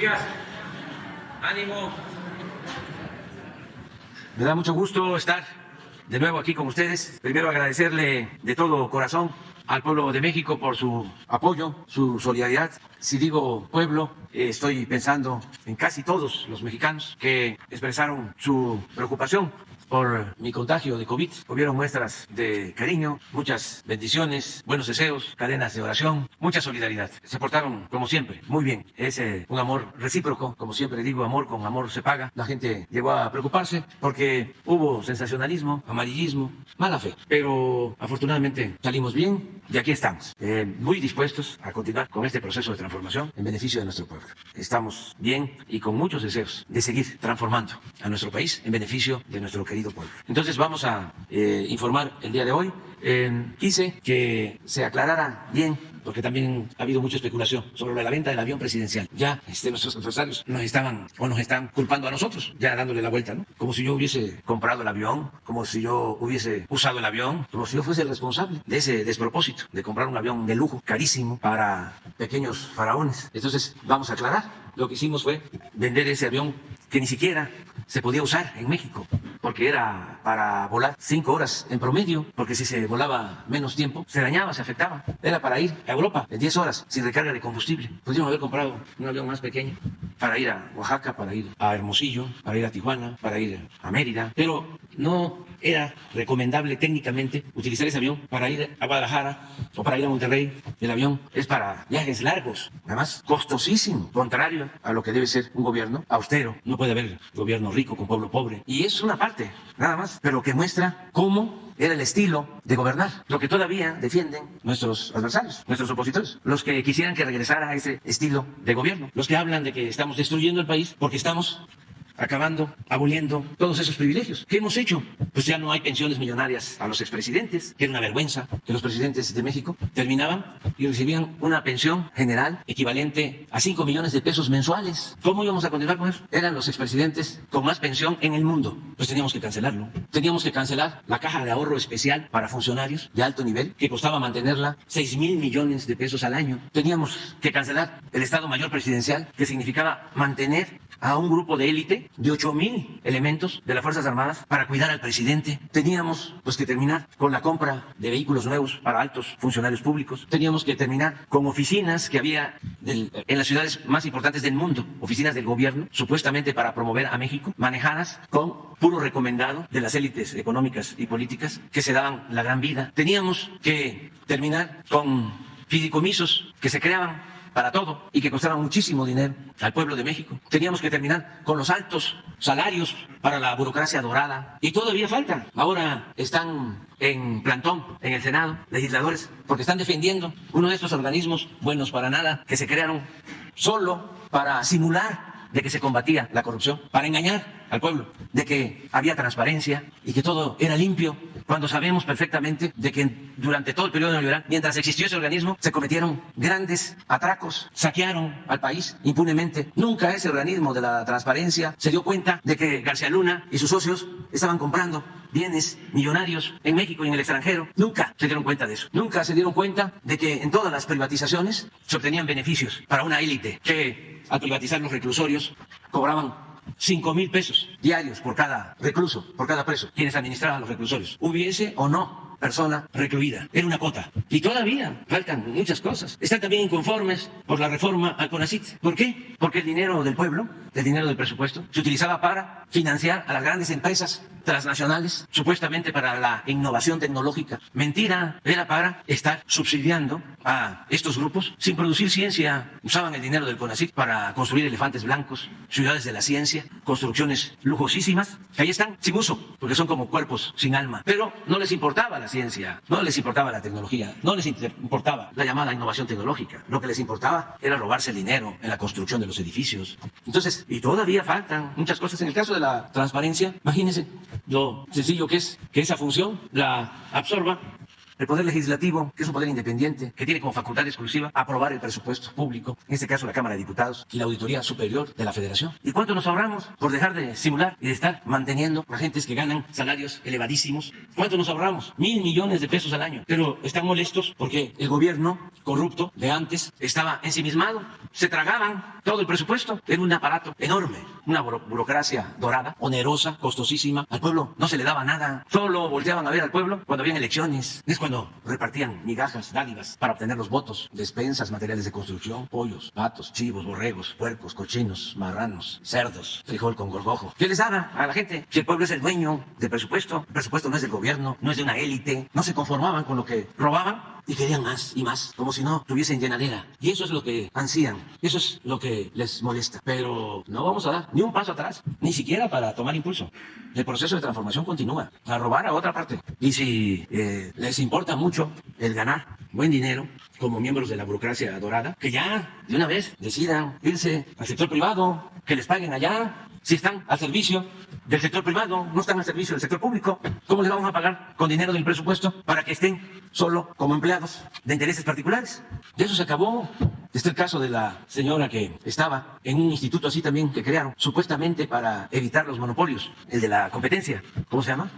días. Ánimo. Me da mucho gusto estar de nuevo aquí con ustedes. Primero agradecerle de todo corazón al pueblo de México por su apoyo, su solidaridad. Si digo pueblo, estoy pensando en casi todos los mexicanos que expresaron su preocupación por mi contagio de COVID. Hubieron muestras de cariño, muchas bendiciones, buenos deseos, cadenas de oración, mucha solidaridad. Se portaron, como siempre, muy bien. Es un amor recíproco, como siempre digo, amor con amor se paga. La gente llegó a preocuparse porque hubo sensacionalismo, amarillismo, mala fe. Pero afortunadamente salimos bien y aquí estamos, muy dispuestos a continuar con este proceso de transformación en beneficio de nuestro pueblo. Estamos bien y con muchos deseos de seguir transformando a nuestro país en beneficio de nuestro querido pueblo. Entonces vamos a informar el día de hoy. Quise que se aclarara bien, porque también ha habido mucha especulación sobre la venta del avión presidencial. Ya nuestros adversarios nos están culpando a nosotros, ya dándole la vuelta, ¿no? Como si yo hubiese comprado el avión, como si yo hubiese usado el avión, como si yo fuese el responsable de ese despropósito de comprar un avión de lujo, carísimo, para pequeños faraones. Entonces vamos a aclarar. Lo que hicimos fue vender ese avión que ni siquiera se podía usar en México, porque era para volar 5 horas en promedio, porque si se volaba menos tiempo, se dañaba, se afectaba. Era para ir a Europa en 10 horas, sin recarga de combustible. Podríamos haber comprado un avión más pequeño, para ir a Oaxaca, para ir a Hermosillo, para ir a Tijuana, para ir a Mérida, pero no era recomendable técnicamente utilizar ese avión para ir a Guadalajara o para ir a Monterrey. El avión es para viajes largos, además costosísimo, contrario a lo que debe ser un gobierno austero. No puede haber gobierno rico con pueblo pobre. Y es una parte, nada más, pero que muestra cómo era el estilo de gobernar, lo que todavía defienden nuestros adversarios, nuestros opositores, los que quisieran que regresara a ese estilo de gobierno, los que hablan de que estamos destruyendo el país porque estamos acabando, aboliendo todos esos privilegios. ¿Qué hemos hecho? Pues ya no hay pensiones millonarias a los expresidentes, que era una vergüenza que los presidentes de México terminaban y recibían una pensión general equivalente a 5 millones de pesos mensuales. ¿Cómo íbamos a continuar con eso? Eran los expresidentes con más pensión en el mundo. Pues teníamos que cancelarlo. Teníamos que cancelar la caja de ahorro especial para funcionarios de alto nivel, que costaba mantenerla 6,000 millones de pesos al año. Teníamos que cancelar el Estado Mayor Presidencial, que significaba mantener a un grupo de élite de 8,000 elementos de las Fuerzas Armadas para cuidar al presidente. Teníamos pues que terminar con la compra de vehículos nuevos para altos funcionarios públicos. Teníamos que terminar con oficinas que había en las ciudades más importantes del mundo, oficinas del gobierno, supuestamente para promover a México, manejadas con puro recomendado de las élites económicas y políticas que se daban la gran vida. Teníamos que terminar con fideicomisos que se creaban para todo y que costaban muchísimo dinero al pueblo de México. Teníamos que terminar con los altos salarios para la burocracia dorada y todavía falta. Ahora están en plantón en el Senado legisladores porque están defendiendo uno de estos organismos buenos para nada que se crearon solo para simular de que se combatía la corrupción, para engañar al pueblo, de que había transparencia y que todo era limpio, cuando sabemos perfectamente de que durante todo el periodo neoliberal, mientras existió ese organismo, se cometieron grandes atracos, saquearon al país impunemente. Nunca ese organismo de la transparencia se dio cuenta de que García Luna y sus socios estaban comprando bienes millonarios en México y en el extranjero. Nunca se dieron cuenta de eso. Nunca se dieron cuenta de que en todas las privatizaciones se obtenían beneficios para una élite que al privatizar los reclusorios cobraban 5,000 pesos diarios por cada recluso, por cada preso, quienes administraban los reclusorios, hubiese o no persona recluida. Era una cuota. Y todavía faltan muchas cosas. Están también inconformes por la reforma al CONACYT. ¿Por qué? Porque el dinero del pueblo, el dinero del presupuesto, se utilizaba para financiar a las grandes empresas transnacionales, supuestamente para la innovación tecnológica. Mentira, era para estar subsidiando a estos grupos sin producir ciencia. Usaban el dinero del CONACYT para construir elefantes blancos, ciudades de la ciencia, construcciones lujosísimas. Ahí están, sin uso, porque son como cuerpos sin alma. Pero no les importaba la ciencia, no les importaba la tecnología, no les importaba la llamada innovación tecnológica. Lo que les importaba era robarse el dinero en la construcción de los edificios. Entonces, y todavía faltan muchas cosas. En el caso de la transparencia, imagínense lo sencillo que es que esa función la absorba el Poder Legislativo, que es un poder independiente, que tiene como facultad exclusiva aprobar el presupuesto público, en este caso la Cámara de Diputados y la Auditoría Superior de la Federación. ¿Y cuánto nos ahorramos por dejar de simular y de estar manteniendo a gentes que ganan salarios elevadísimos? ¿Cuánto nos ahorramos? 1,000 millones de pesos al año. Pero están molestos porque el gobierno corrupto de antes estaba ensimismado. Se tragaban todo el presupuesto. Era un aparato enorme, una burocracia dorada, onerosa, costosísima. Al pueblo no se le daba nada, solo volteaban a ver al pueblo cuando habían elecciones. Es cuando repartían migajas, dádivas, para obtener los votos, despensas, materiales de construcción, pollos, patos, chivos, borregos, puercos, cochinos, marranos, cerdos, frijol con gorgojo. ¿Qué les daba a la gente? Si el pueblo es el dueño del presupuesto, el presupuesto no es del gobierno, no es de una élite, no se conformaban con lo que robaban y querían más y más, como si no tuviesen llenadera. Y eso es lo que ansían, eso es lo que les molesta. Pero no vamos a dar ni un paso atrás, ni siquiera para tomar impulso. El proceso de transformación continúa, a robar a otra parte. Y si les importa mucho el ganar buen dinero como miembros de la burocracia dorada, que ya de una vez decidan irse al sector privado, que les paguen allá. Si están al servicio del sector privado, no están al servicio del sector público, ¿cómo les vamos a pagar con dinero del presupuesto para que estén solo como empleados de intereses particulares? De eso se acabó. Este es el caso de la señora que estaba en un instituto así también que crearon, supuestamente para evitar los monopolios, el de la competencia. ¿Cómo se llama?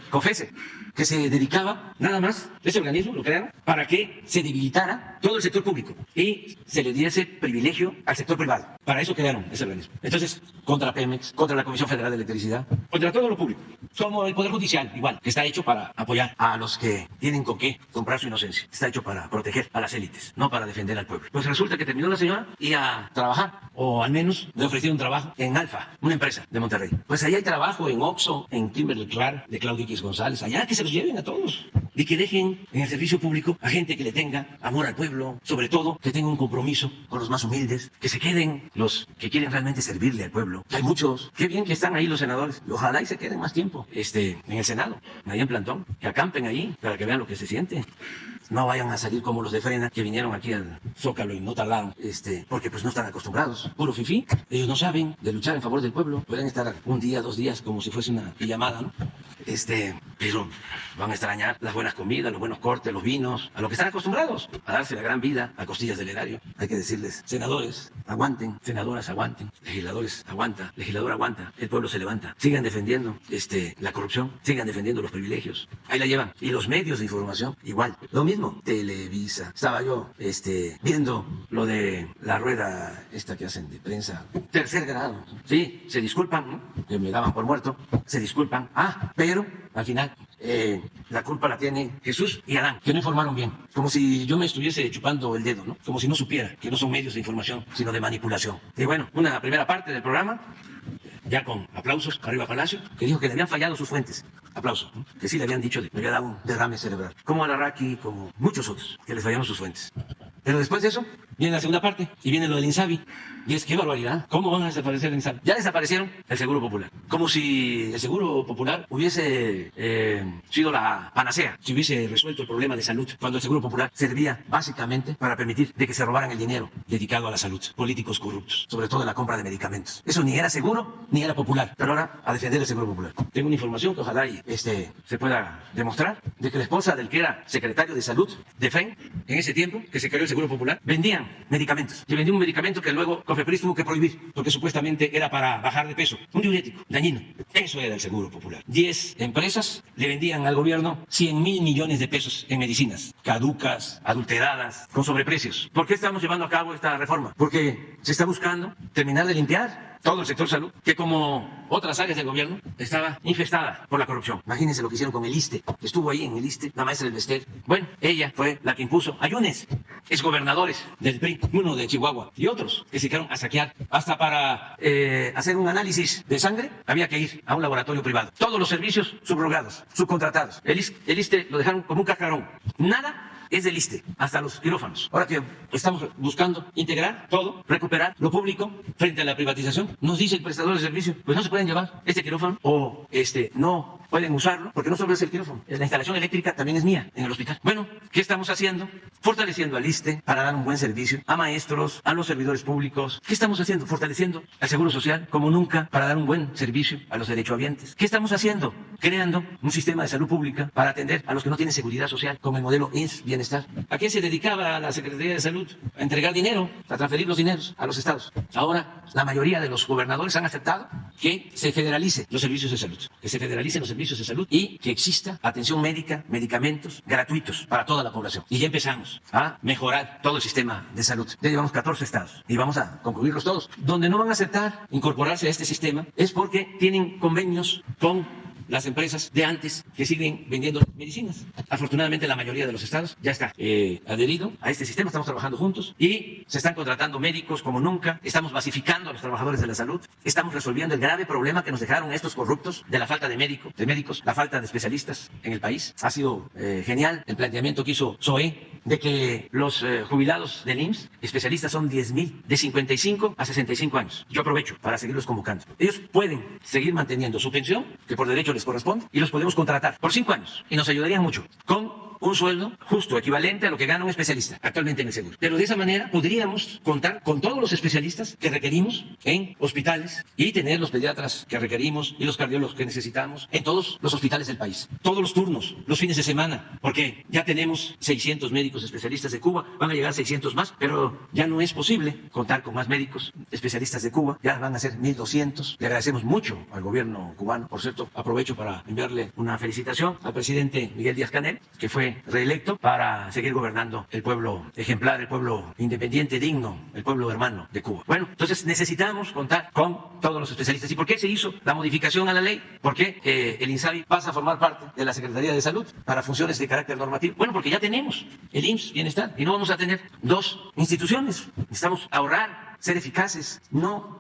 COFESE, que se dedicaba nada más, ese organismo lo crearon para que se debilitara todo el sector público y se le diese privilegio al sector privado. Para eso crearon ese organismo. Entonces, contra Pemex, contra la Comisión Federal de Electricidad, contra todo lo público, como el Poder Judicial, igual, que está hecho para apoyar a los que tienen con qué comprar su inocencia. Está hecho para proteger a las élites, no para defender al pueblo. Pues resulta que terminó la señora y a trabajar, o al menos le ofrecieron trabajo en Alfa, una empresa de Monterrey. Pues allá hay trabajo en Oxxo, en Kimberly-Clark, de Claudio X González, allá que se los lleven a todos y que dejen en el servicio público a gente que le tenga amor al pueblo, sobre todo que tenga un compromiso con los más humildes, que se queden los que quieren realmente servirle al pueblo. Hay muchos, qué bien que están ahí los senadores, ojalá y se queden más tiempo en el Senado, ahí en plantón, que acampen ahí para que vean lo que se siente. No vayan a salir como los de Frena, que vinieron aquí al Zócalo y no tardaron, porque pues no están acostumbrados. Puro fifí, ellos no saben de luchar en favor del pueblo. Pueden estar un día, 2 días, como si fuese una pijamada, ¿no? Pero van a extrañar las buenas comidas, los buenos cortes, los vinos, a lo que están acostumbrados, a darse la gran vida a costillas del erario. Hay que decirles, senadores, aguanten, senadoras, aguanten, legisladores, aguanta, legislador, aguanta, el pueblo se levanta. Sigan defendiendo la corrupción, sigan defendiendo los privilegios. Ahí la llevan. Y los medios de información, igual, lo mismo. Televisa. Estaba yo viendo lo de la rueda esta que hacen de prensa, 3er grado. Sí, se disculpan, ¿no? Que me daban por muerto, se disculpan. Pero al final la culpa la tiene Jesús y Adán, que no informaron bien. Como si yo me estuviese chupando el dedo, ¿no? Como si no supiera que no son medios de información, sino de manipulación. Y bueno, una primera parte del programa, ya con aplausos arriba Palacio, que dijo que le habían fallado sus fuentes. Aplauso, ¿no? Que sí le habían dicho, le había dado un derrame cerebral. Como Alarraqui, como muchos otros, que les fallaron sus fuentes. Pero después de eso, viene la segunda parte, y viene lo del INSABI. Y es, qué barbaridad, ¿cómo van a desaparecer el INSABI? Ya desaparecieron el Seguro Popular. Como si el Seguro Popular hubiese sido la panacea, si hubiese resuelto el problema de salud, cuando el Seguro Popular servía básicamente para permitir de que se robaran el dinero dedicado a la salud. Políticos corruptos, sobre todo en la compra de medicamentos. Eso ni era seguro, ni era popular. Pero ahora, a defender el Seguro Popular. Tengo una información que ojalá se pueda demostrar, de que la esposa del que era secretario de salud de FEN, en ese tiempo que se creó el Seguro Popular, vendían medicamentos. Y vendía un medicamento que luego COFEPRIS tuvo que prohibir, porque supuestamente era para bajar de peso. Un diurético, dañino. Eso era el Seguro Popular. 10 empresas le vendían al gobierno 100.000 millones de pesos en medicinas, caducas, adulteradas, con sobreprecios. ¿Por qué estamos llevando a cabo esta reforma? Porque se está buscando terminar de limpiar todo el sector salud, que como otras áreas del gobierno estaba infestada por la corrupción. Imagínense lo que hicieron con el ISSSTE. Estuvo ahí en el ISSSTE la maestra del Bester. Bueno, ella fue la que impuso a Yunes, exgobernadores del PRI, uno de Chihuahua y otros que se quedaron a saquear. Hasta para hacer un análisis de sangre había que ir a un laboratorio privado. Todos los servicios subrogados, subcontratados. El ISSSTE lo dejaron como un cascarón. Nada es del ISSSTE, hasta los quirófanos. Ahora que estamos buscando integrar todo, recuperar lo público frente a la privatización, nos dice el prestador de servicio, pues no se pueden llevar este quirófano o no pueden usarlo, porque no solo es el quirófano, la instalación eléctrica también es mía en el hospital. Bueno, ¿qué estamos haciendo? Fortaleciendo al ISSSTE para dar un buen servicio a maestros, a los servidores públicos. ¿Qué estamos haciendo? Fortaleciendo al Seguro Social como nunca para dar un buen servicio a los derechohabientes. ¿Qué estamos haciendo? Creando un sistema de salud pública para atender a los que no tienen seguridad social, como el modelo INS Bienestar. ¿A qué se dedicaba la Secretaría de Salud? A entregar dinero, a transferir los dineros a los estados. Ahora, la mayoría de los gobernadores han aceptado que se federalice los servicios de salud, que se federalicen los servicios servicios de salud y que exista atención médica, medicamentos gratuitos para toda la población. Y ya empezamos a mejorar todo el sistema de salud. Ya llevamos 14 estados y vamos a concluirlos todos. Donde no van a aceptar incorporarse a este sistema es porque tienen convenios con las empresas de antes que siguen vendiendo medicinas. Afortunadamente la mayoría de los estados ya está adherido a este sistema, estamos trabajando juntos y se están contratando médicos como nunca, estamos basificando a los trabajadores de la salud, estamos resolviendo el grave problema que nos dejaron estos corruptos de la falta de médicos, la falta de especialistas en el país. Ha sido genial el planteamiento que hizo SOE de que los jubilados del IMSS, especialistas, son 10,000 de 55 a 65 años. Yo aprovecho para seguirlos convocando. Ellos pueden seguir manteniendo su pensión, que por derecho les corresponde, y los podemos contratar por 5 años y nos ayudarían mucho con un sueldo justo, equivalente a lo que gana un especialista actualmente en el seguro. Pero de esa manera podríamos contar con todos los especialistas que requerimos en hospitales y tener los pediatras que requerimos y los cardiólogos que necesitamos en todos los hospitales del país. Todos los turnos, los fines de semana, porque ya tenemos 600 médicos especialistas de Cuba, van a llegar 600 más, pero ya no es posible contar con más médicos especialistas de Cuba, ya van a ser 1,200. Le agradecemos mucho al gobierno cubano. Por cierto, aprovecho para enviarle una felicitación al presidente Miguel Díaz-Canel, que fue reelecto para seguir gobernando el pueblo ejemplar, el pueblo independiente, digno, el pueblo hermano de Cuba. Bueno, entonces necesitamos contar con todos los especialistas. ¿Y por qué se hizo la modificación a la ley? ¿Por qué el INSABI pasa a formar parte de la Secretaría de Salud para funciones de carácter normativo? Bueno, porque ya tenemos el IMSS Bienestar y no vamos a tener dos instituciones. Necesitamos ahorrar, ser eficaces, no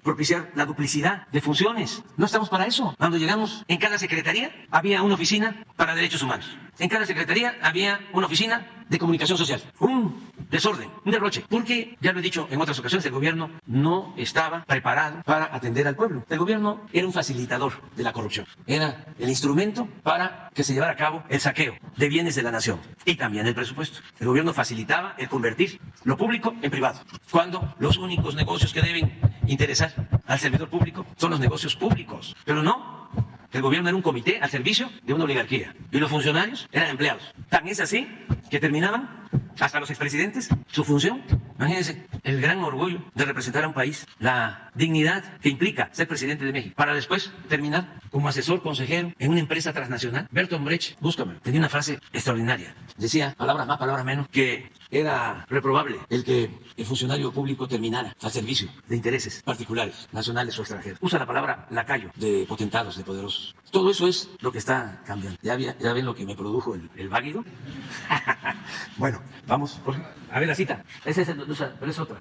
propiciar la duplicidad de funciones. No estamos para eso. Cuando llegamos, en cada secretaría había una oficina para derechos humanos. En cada secretaría había una oficina de comunicación social. Un desorden, un derroche. Porque, ya lo he dicho en otras ocasiones, el gobierno no estaba preparado para atender al pueblo. El gobierno era un facilitador de la corrupción. Era el instrumento para que se llevara a cabo el saqueo de bienes de la nación y también el presupuesto. El gobierno facilitaba el convertir lo público en privado, cuando los únicos negocios que deben interesar al servidor público son los negocios públicos. Pero no. El gobierno era un comité al servicio de una oligarquía y los funcionarios eran empleados. Tan es así que terminaban, hasta los expresidentes, su función. Imagínense el gran orgullo de representar a un país, la dignidad que implica ser presidente de México, para después terminar como asesor consejero en una empresa transnacional. Bertolt Brecht, búscame, tenía una frase extraordinaria. Decía, palabras más, palabras menos, que era reprobable el que el funcionario público terminara al servicio de intereses particulares, nacionales o extranjeros. Usa la palabra lacayo de potentados, de poderosos. Todo eso es lo que está cambiando. ¿Ya ven lo que me produjo el váguido? Bueno, vamos. A ver la cita. Esa es pero es otra.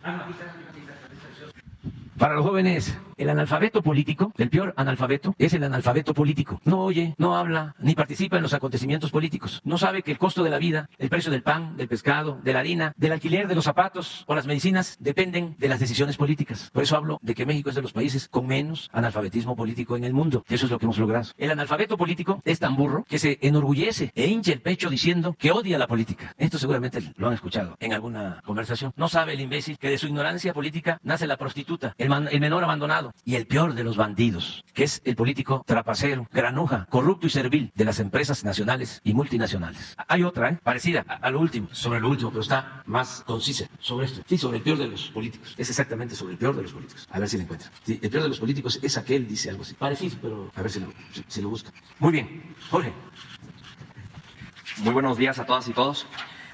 Para los jóvenes, el analfabeto político, el peor analfabeto, es el analfabeto político. No oye, no habla, ni participa en los acontecimientos políticos. No sabe que el costo de la vida, el precio del pan, del pescado, de la harina, del alquiler de los zapatos o las medicinas dependen de las decisiones políticas. Por eso hablo de que México es de los países con menos analfabetismo político en el mundo. Eso es lo que hemos logrado. El analfabeto político es tan burro que se enorgullece e hincha el pecho diciendo que odia la política. Esto seguramente lo han escuchado en alguna conversación. No sabe el imbécil que de su ignorancia política nace la prostituta, el menor abandonado y el peor de los bandidos, que es el político trapacero, granuja, corrupto y servil de las empresas nacionales y multinacionales. Hay otra, parecida a lo último, sobre lo último, pero está más concisa sobre esto. Sí, sobre el peor de los políticos. Es exactamente sobre el peor de los políticos. A ver si lo encuentra. Sí, el peor de los políticos es aquel, dice algo así. Parecido, pero a ver si lo busca. Muy bien. Jorge. Muy buenos días a todas y todos.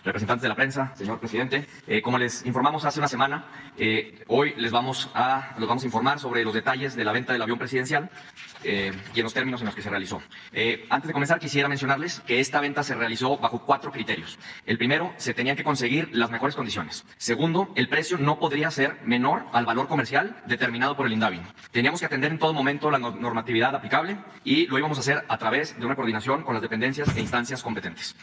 Representantes de la prensa, señor presidente. Como les informamos hace una semana, hoy los vamos a informar sobre los detalles de la venta del avión presidencial y en los términos en los que se realizó. Antes de comenzar, quisiera mencionarles que esta venta se realizó bajo 4 criterios. El primero, se tenían que conseguir las mejores condiciones. Segundo, el precio no podría ser menor al valor comercial determinado por el INDAVI. Teníamos que atender en todo momento la normatividad aplicable y lo íbamos a hacer a través de una coordinación con las dependencias e instancias competentes.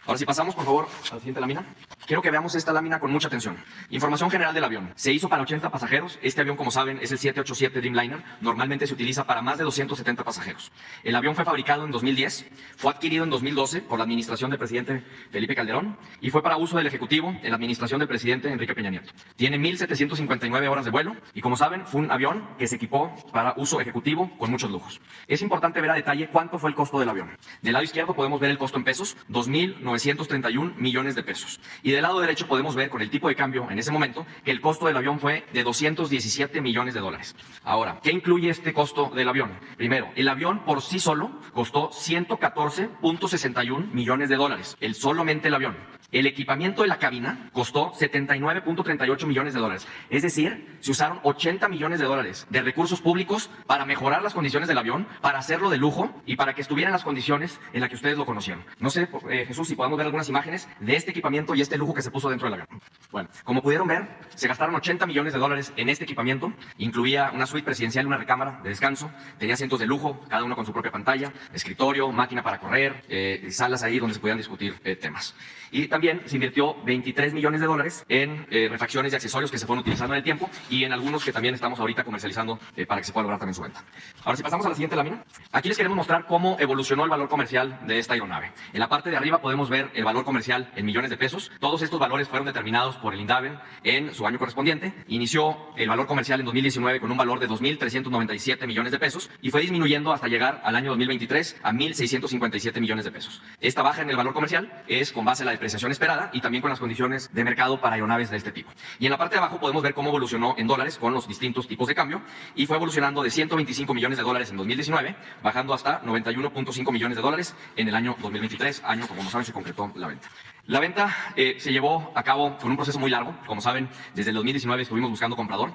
Ahora, si pasamos, por favor, a la siguiente lámina. Quiero que veamos esta lámina con mucha atención. Información general del avión. Se hizo para 80 pasajeros. Este avión, como saben, es el 787 Dreamliner. Normalmente se utiliza para más de 270 pasajeros. El avión fue fabricado en 2010, fue adquirido en 2012 por la administración del presidente Felipe Calderón y fue para uso del Ejecutivo en la administración del presidente Enrique Peña Nieto. Tiene 1,759 horas de vuelo y, como saben, fue un avión que se equipó para uso ejecutivo con muchos lujos. Es importante ver a detalle cuánto fue el costo del avión. Del lado izquierdo podemos ver el costo en pesos, 2,931 millones de pesos. Y del lado derecho podemos ver con el tipo de cambio en ese momento que el costo del avión fue de 217 millones de dólares. Ahora, ¿qué incluye este costo del avión? Primero, el avión por sí solo costó 114.61 millones de dólares, solamente el avión. El equipamiento de la cabina costó 79.38 millones de dólares. Es decir, se usaron 80 millones de dólares de recursos públicos para mejorar las condiciones del avión, para hacerlo de lujo y para que estuviera en las condiciones en las que ustedes lo conocieron. No sé, Jesús, si podemos ver algunas imágenes de este equipamiento y este lujo que se puso dentro del avión. Bueno, como pudieron ver, se gastaron 80 millones de dólares en este equipamiento. Incluía una suite presidencial y una recámara de descanso. Tenía asientos de lujo, cada uno con su propia pantalla, escritorio, máquina para correr, salas ahí donde se podían discutir temas. Y también se invirtió 23 millones de dólares en refacciones y accesorios que se fueron utilizando en el tiempo y en algunos que también estamos ahorita comercializando para que se pueda lograr también su venta. Ahora, si pasamos a la siguiente lámina, aquí les queremos mostrar cómo evolucionó el valor comercial de esta aeronave. En la parte de arriba podemos ver el valor comercial en millones de pesos. Todos estos valores fueron determinados por el INDAVE en su año correspondiente. Inició el valor comercial en 2019 con un valor de 2.397 millones de pesos y fue disminuyendo hasta llegar al año 2023 a 1.657 millones de pesos. Esta baja en el valor comercial es con base en la depreciación esperada y también con las condiciones de mercado para aeronaves de este tipo. Y en la parte de abajo podemos ver cómo evolucionó en dólares con los distintos tipos de cambio y fue evolucionando de 125 millones de dólares en 2019, bajando hasta 91.5 millones de dólares en el año 2023, año como saben se concretó la venta. La venta se llevó a cabo con un proceso muy largo. Como saben, desde el 2019 estuvimos buscando comprador.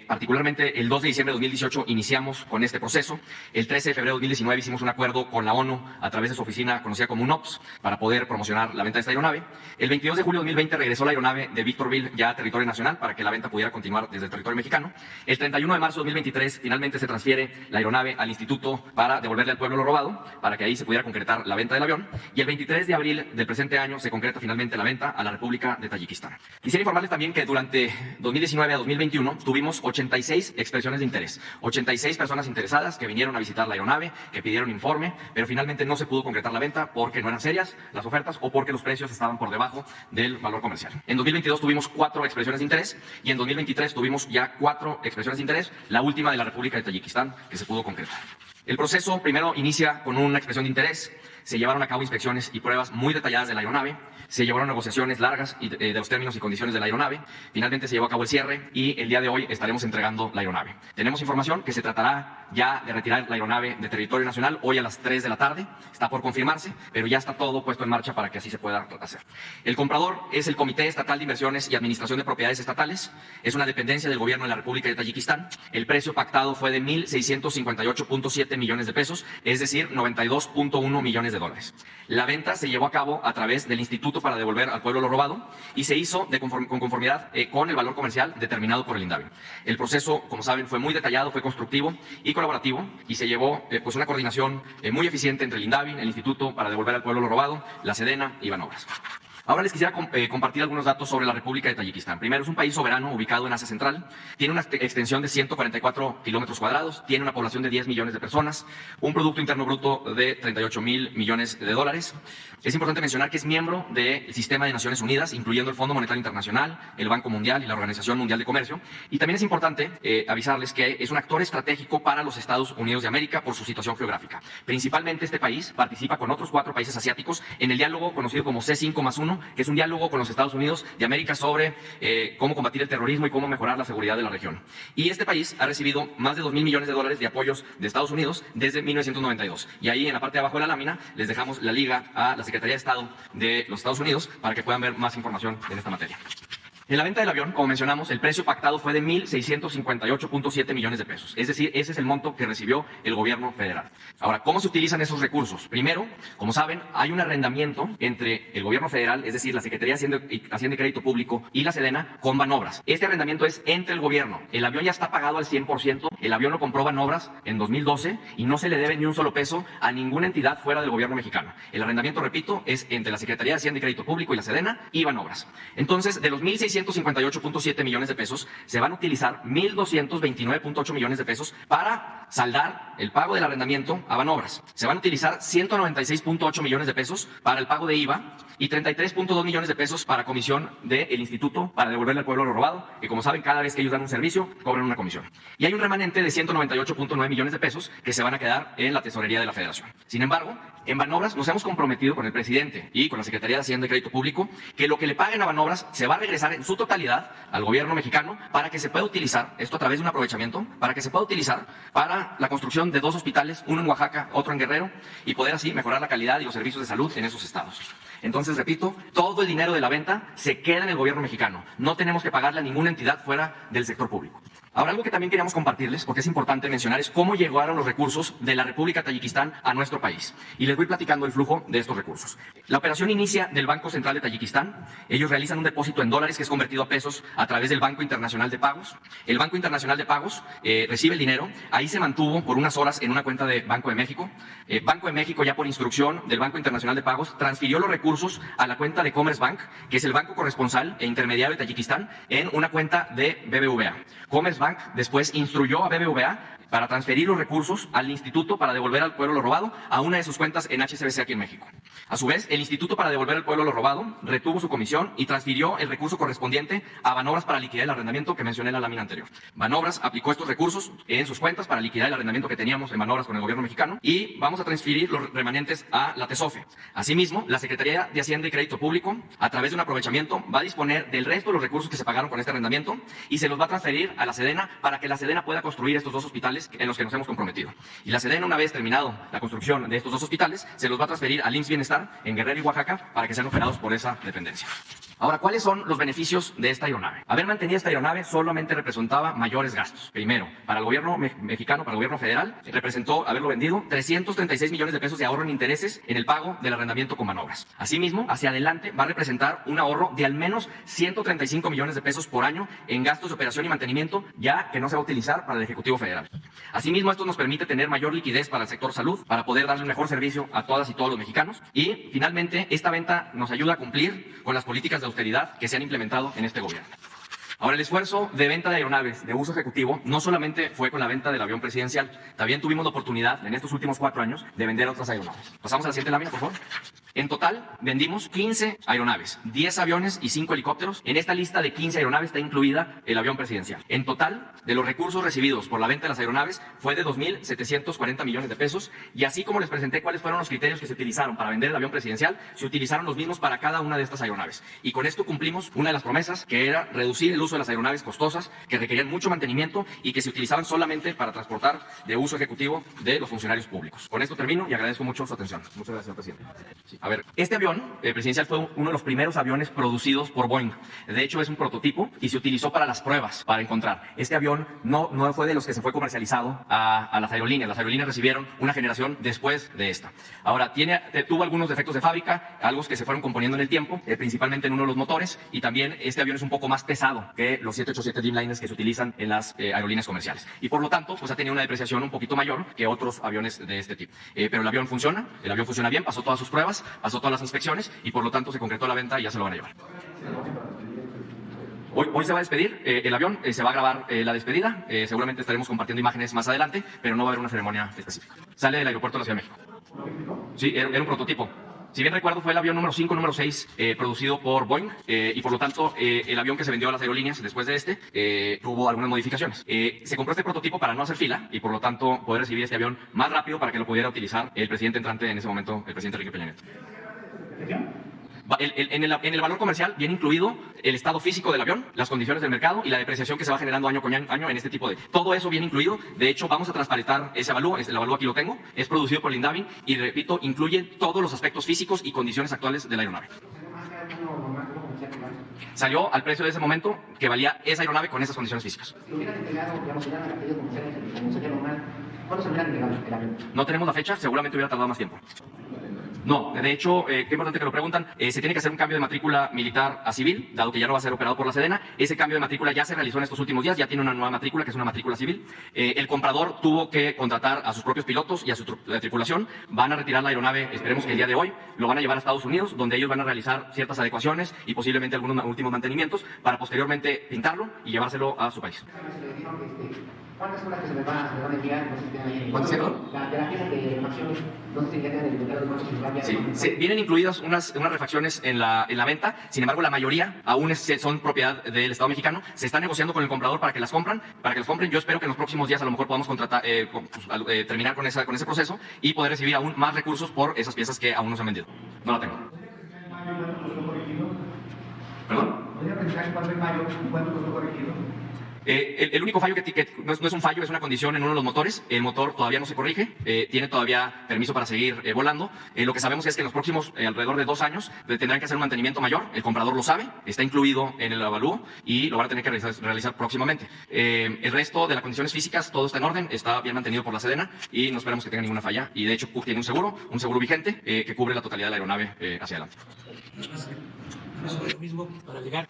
Particularmente el 2 de diciembre de 2018 iniciamos con este proceso. El 13 de febrero de 2019 hicimos un acuerdo con la ONU a través de su oficina conocida como UNOPS para poder promocionar la venta de esta aeronave. El 22 de julio de 2020 regresó la aeronave de Victorville ya a territorio nacional para que la venta pudiera continuar desde el territorio mexicano. El 31 de marzo de 2023 finalmente se transfiere la aeronave al instituto para devolverle al pueblo lo robado, para que ahí se pudiera concretar la venta del avión. Y el 23 de abril del presente año se concreta finalmente la venta a la República de Tayikistán. Quisiera informarles también que durante 2019 a 2021 tuvimos 86 expresiones de interés, 86 personas interesadas que vinieron a visitar la aeronave, que pidieron informe, pero finalmente no se pudo concretar la venta porque no eran serias las ofertas o porque los precios estaban por debajo del valor comercial. En 2022 tuvimos 4 expresiones de interés y en 2023 tuvimos ya 4 expresiones de interés, la última de la República de Tayikistán que se pudo concretar. El proceso primero inicia con una expresión de interés, se llevaron a cabo inspecciones y pruebas muy detalladas de la aeronave, se llevaron negociaciones largas de los términos y condiciones de la aeronave, finalmente se llevó a cabo el cierre y el día de hoy estaremos entregando la aeronave. Tenemos información que se tratará ya de retirar la aeronave de territorio nacional hoy a las 3 de la tarde, está por confirmarse, pero ya está todo puesto en marcha para que así se pueda hacer. El comprador es el Comité Estatal de Inversiones y Administración de Propiedades Estatales, es una dependencia del gobierno de la República de Tayikistán. El precio pactado fue de 1.658.7 millones de pesos, es decir, 92.1 millones de dólares. La venta se llevó a cabo a través del Instituto para devolver al pueblo lo robado y se hizo con conformidad con el valor comercial determinado por el INDAVE. El proceso, como saben, fue muy detallado, fue constructivo y colaborativo y se llevó pues una coordinación muy eficiente entre el INDAVE, el Instituto para devolver al pueblo lo robado, la SEDENA y Banobras. Ahora les quisiera compartir algunos datos sobre la República de Tayikistán. Primero, es un país soberano ubicado en Asia Central, tiene una extensión de 144 kilómetros cuadrados, tiene una población de 10 millones de personas, un Producto Interno Bruto de 38.000 millones de dólares. Es importante mencionar que es miembro del Sistema de Naciones Unidas, incluyendo el Fondo Monetario Internacional, el Banco Mundial y la Organización Mundial de Comercio. Y también es importante avisarles que es un actor estratégico para los Estados Unidos de América por su situación geográfica. Principalmente este país participa con otros 4 países asiáticos en el diálogo conocido como C5+1, que es un diálogo con los Estados Unidos de América sobre cómo combatir el terrorismo y cómo mejorar la seguridad de la región. Y este país ha recibido más de 2.000 millones de dólares de apoyos de Estados Unidos desde 1992. Y ahí en la parte de abajo de la lámina les dejamos la liga a la Secretaría de Estado de los Estados Unidos para que puedan ver más información en esta materia. En la venta del avión, como mencionamos, el precio pactado fue de 1.658.7 millones de pesos. Es decir, ese es el monto que recibió el gobierno federal. Ahora, ¿cómo se utilizan esos recursos? Primero, como saben, hay un arrendamiento entre el gobierno federal, es decir, la Secretaría de Hacienda y Crédito Público y la SEDENA con Banobras. Este arrendamiento es entre el gobierno. El avión ya está pagado al 100%. El avión lo compró Banobras en 2012 y no se le debe ni un solo peso a ninguna entidad fuera del gobierno mexicano. El arrendamiento, repito, es entre la Secretaría de Hacienda y Crédito Público y la SEDENA y Banobras. Entonces, de los 1.658.7 millones de pesos, se van a utilizar 1.229.8 millones de pesos para saldar el pago del arrendamiento a Banobras. Se van a utilizar 196.8 millones de pesos para el pago de IVA y 33.2 millones de pesos para comisión del instituto para devolverle al pueblo lo robado, que como saben, cada vez que ellos dan un servicio, cobran una comisión. Y hay un remanente de 198.9 millones de pesos que se van a quedar en la tesorería de la Federación. Sin embargo, en Banobras nos hemos comprometido con el presidente y con la Secretaría de Hacienda y Crédito Público que lo que le paguen a Banobras se va a regresar en su totalidad al gobierno mexicano para que se pueda utilizar, esto a través de un aprovechamiento, para que se pueda utilizar para la construcción de 2 hospitales, uno en Oaxaca, otro en Guerrero, y poder así mejorar la calidad y los servicios de salud en esos estados. Entonces, repito, todo el dinero de la venta se queda en el gobierno mexicano. No tenemos que pagarle a ninguna entidad fuera del sector público. Ahora, algo que también queríamos compartirles, porque es importante mencionar, es cómo llegaron los recursos de la República Tayikistán a nuestro país. Y les voy platicando el flujo de estos recursos. La operación inicia del Banco Central de Tayikistán. Ellos realizan un depósito en dólares que es convertido a pesos a través del Banco Internacional de Pagos. El Banco Internacional de Pagos recibe el dinero. Ahí se mantuvo por unas horas en una cuenta de Banco de México. Banco de México, ya por instrucción del Banco Internacional de Pagos, transfirió los recursos a la cuenta de Commerce Bank, que es el banco corresponsal e intermediario de Tayikistán, en una cuenta de BBVA. Commerce Bank después instruyó a BBVA para transferir los recursos al instituto para devolver al pueblo lo robado a una de sus cuentas en HSBC aquí en México. A su vez, el instituto para devolver al pueblo lo robado retuvo su comisión y transfirió el recurso correspondiente a Banobras para liquidar el arrendamiento que mencioné en la lámina anterior. Banobras aplicó estos recursos en sus cuentas para liquidar el arrendamiento que teníamos en Banobras con el gobierno mexicano y vamos a transferir los remanentes a la TESOFE. Asimismo, la Secretaría de Hacienda y Crédito Público, a través de un aprovechamiento, va a disponer del resto de los recursos que se pagaron con este arrendamiento y se los va a transferir a la Sedena para que la Sedena pueda construir estos 2 hospitales en los que nos hemos comprometido. Y la Sedena, una vez terminado la construcción de estos 2 hospitales, se los va a transferir al IMSS Bienestar en Guerrero y Oaxaca para que sean operados por esa dependencia. Ahora, ¿cuáles son los beneficios de esta aeronave? Haber mantenido esta aeronave solamente representaba mayores gastos. Primero, para el gobierno mexicano, para el gobierno federal, representó haberlo vendido 336 millones de pesos de ahorro en intereses en el pago del arrendamiento con Banobras. Asimismo, hacia adelante va a representar un ahorro de al menos 135 millones de pesos por año en gastos de operación y mantenimiento, ya que no se va a utilizar para el Ejecutivo Federal. Asimismo, esto nos permite tener mayor liquidez para el sector salud, para poder darle un mejor servicio a todas y todos los mexicanos. Y, finalmente, esta venta nos ayuda a cumplir con las políticas de austeridad que se han implementado en este gobierno. Ahora, el esfuerzo de venta de aeronaves de uso ejecutivo no solamente fue con la venta del avión presidencial, también tuvimos la oportunidad en estos últimos 4 años de vender otras aeronaves. Pasamos a la siguiente lámina, por favor. En total, vendimos 15 aeronaves, 10 aviones y 5 helicópteros. En esta lista de 15 aeronaves está incluida el avión presidencial. En total, de los recursos recibidos por la venta de las aeronaves fue de 2.740 millones de pesos. Y así como les presenté cuáles fueron los criterios que se utilizaron para vender el avión presidencial, se utilizaron los mismos para cada una de estas aeronaves. Y con esto cumplimos una de las promesas, que era reducir el uso de las aeronaves costosas, que requerían mucho mantenimiento y que se utilizaban solamente para transportar de uso ejecutivo de los funcionarios públicos. Con esto termino y agradezco mucho su atención. Muchas gracias, señor presidente. Sí. A ver, este avión presidencial fue uno de los primeros aviones producidos por Boeing. De hecho, es un prototipo y se utilizó para las pruebas, para encontrar. Este avión no fue de los que se fue comercializado a las aerolíneas. Las aerolíneas recibieron una generación después de esta. Ahora, tuvo algunos defectos de fábrica, algo que se fueron componiendo en el tiempo, principalmente en uno de los motores, y también este avión es un poco más pesado que los 787 Dreamliners que se utilizan en las aerolíneas comerciales. Y por lo tanto, pues ha tenido una depreciación un poquito mayor que otros aviones de este tipo. Pero el avión funciona bien, pasó todas sus pruebas, pasó todas las inspecciones y por lo tanto se concretó la venta y ya se lo van a llevar. Hoy se va a despedir el avión, se va a grabar la despedida, seguramente estaremos compartiendo imágenes más adelante, pero no va a haber una ceremonia específica. Sale del aeropuerto de la Ciudad de México. Sí, era un prototipo. Si bien recuerdo, fue el avión número 5, número 6, producido por Boeing, y por lo tanto, el avión que se vendió a las aerolíneas después de tuvo algunas modificaciones. Se compró este prototipo para no hacer fila, y por lo tanto, poder recibir este avión más rápido para que lo pudiera utilizar el presidente entrante en ese momento, el presidente Enrique Peña Nieto. En el valor comercial viene incluido el estado físico del avión, las condiciones del mercado y la depreciación que se va generando año con año en este tipo de... Todo eso viene incluido. De hecho, vamos a transparentar ese avalúo. El avalúo aquí lo tengo. Es producido por el INDAVI y, repito, incluye todos los aspectos físicos y condiciones actuales de la aeronave. Salió al precio de ese momento que valía esa aeronave con esas condiciones físicas. Si hubieran entregado, digamos, si hubieran pedido como sería normal, ¿cuándo se hubieran entregado el avión? No tenemos la fecha, seguramente hubiera tardado más tiempo. No, de hecho, qué importante que lo preguntan, se tiene que hacer un cambio de matrícula militar a civil, dado que ya no va a ser operado por la Sedena. Ese cambio de matrícula ya se realizó en estos últimos días, ya tiene una nueva matrícula, que es una matrícula civil. El comprador tuvo que contratar a sus propios pilotos y a su tripulación. Van a retirar la aeronave, esperemos que el día de hoy, lo van a llevar a Estados Unidos, donde ellos van a realizar ciertas adecuaciones y posiblemente algunos últimos mantenimientos para posteriormente pintarlo y llevárselo a su país. ¿Cuántas son las que se me van a enviar? No sé si tienen ahí. ¿Cuántas, perdón? De las piezas de refacciones, no sé si ya tienen el inventario de cuántos se me van a enviar. Sí, vienen incluidas unas refacciones en la venta, sin embargo la mayoría aún son propiedad del Estado mexicano. Se está negociando con el comprador para que las compren. Yo espero que en los próximos días a lo mejor podamos terminar con ese proceso y poder recibir aún más recursos por esas piezas que aún no se han vendido. No la tengo. ¿Perdón? ¿Podría precisar en cuánto en mayo cuánto costó corregido? El único fallo que no es un fallo, es una condición en uno de los motores. El motor todavía no se corrige, tiene todavía permiso para seguir volando. Lo que sabemos es que en los próximos alrededor de 2 años tendrán que hacer un mantenimiento mayor. El comprador lo sabe, está incluido en el avalúo y lo van a tener que realizar próximamente. El resto de las condiciones físicas, todo está en orden, está bien mantenido por la Sedena y no esperamos que tenga ninguna falla. Y de hecho tiene un seguro vigente que cubre la totalidad de la aeronave hacia adelante. Sobre lo mismo para llegar,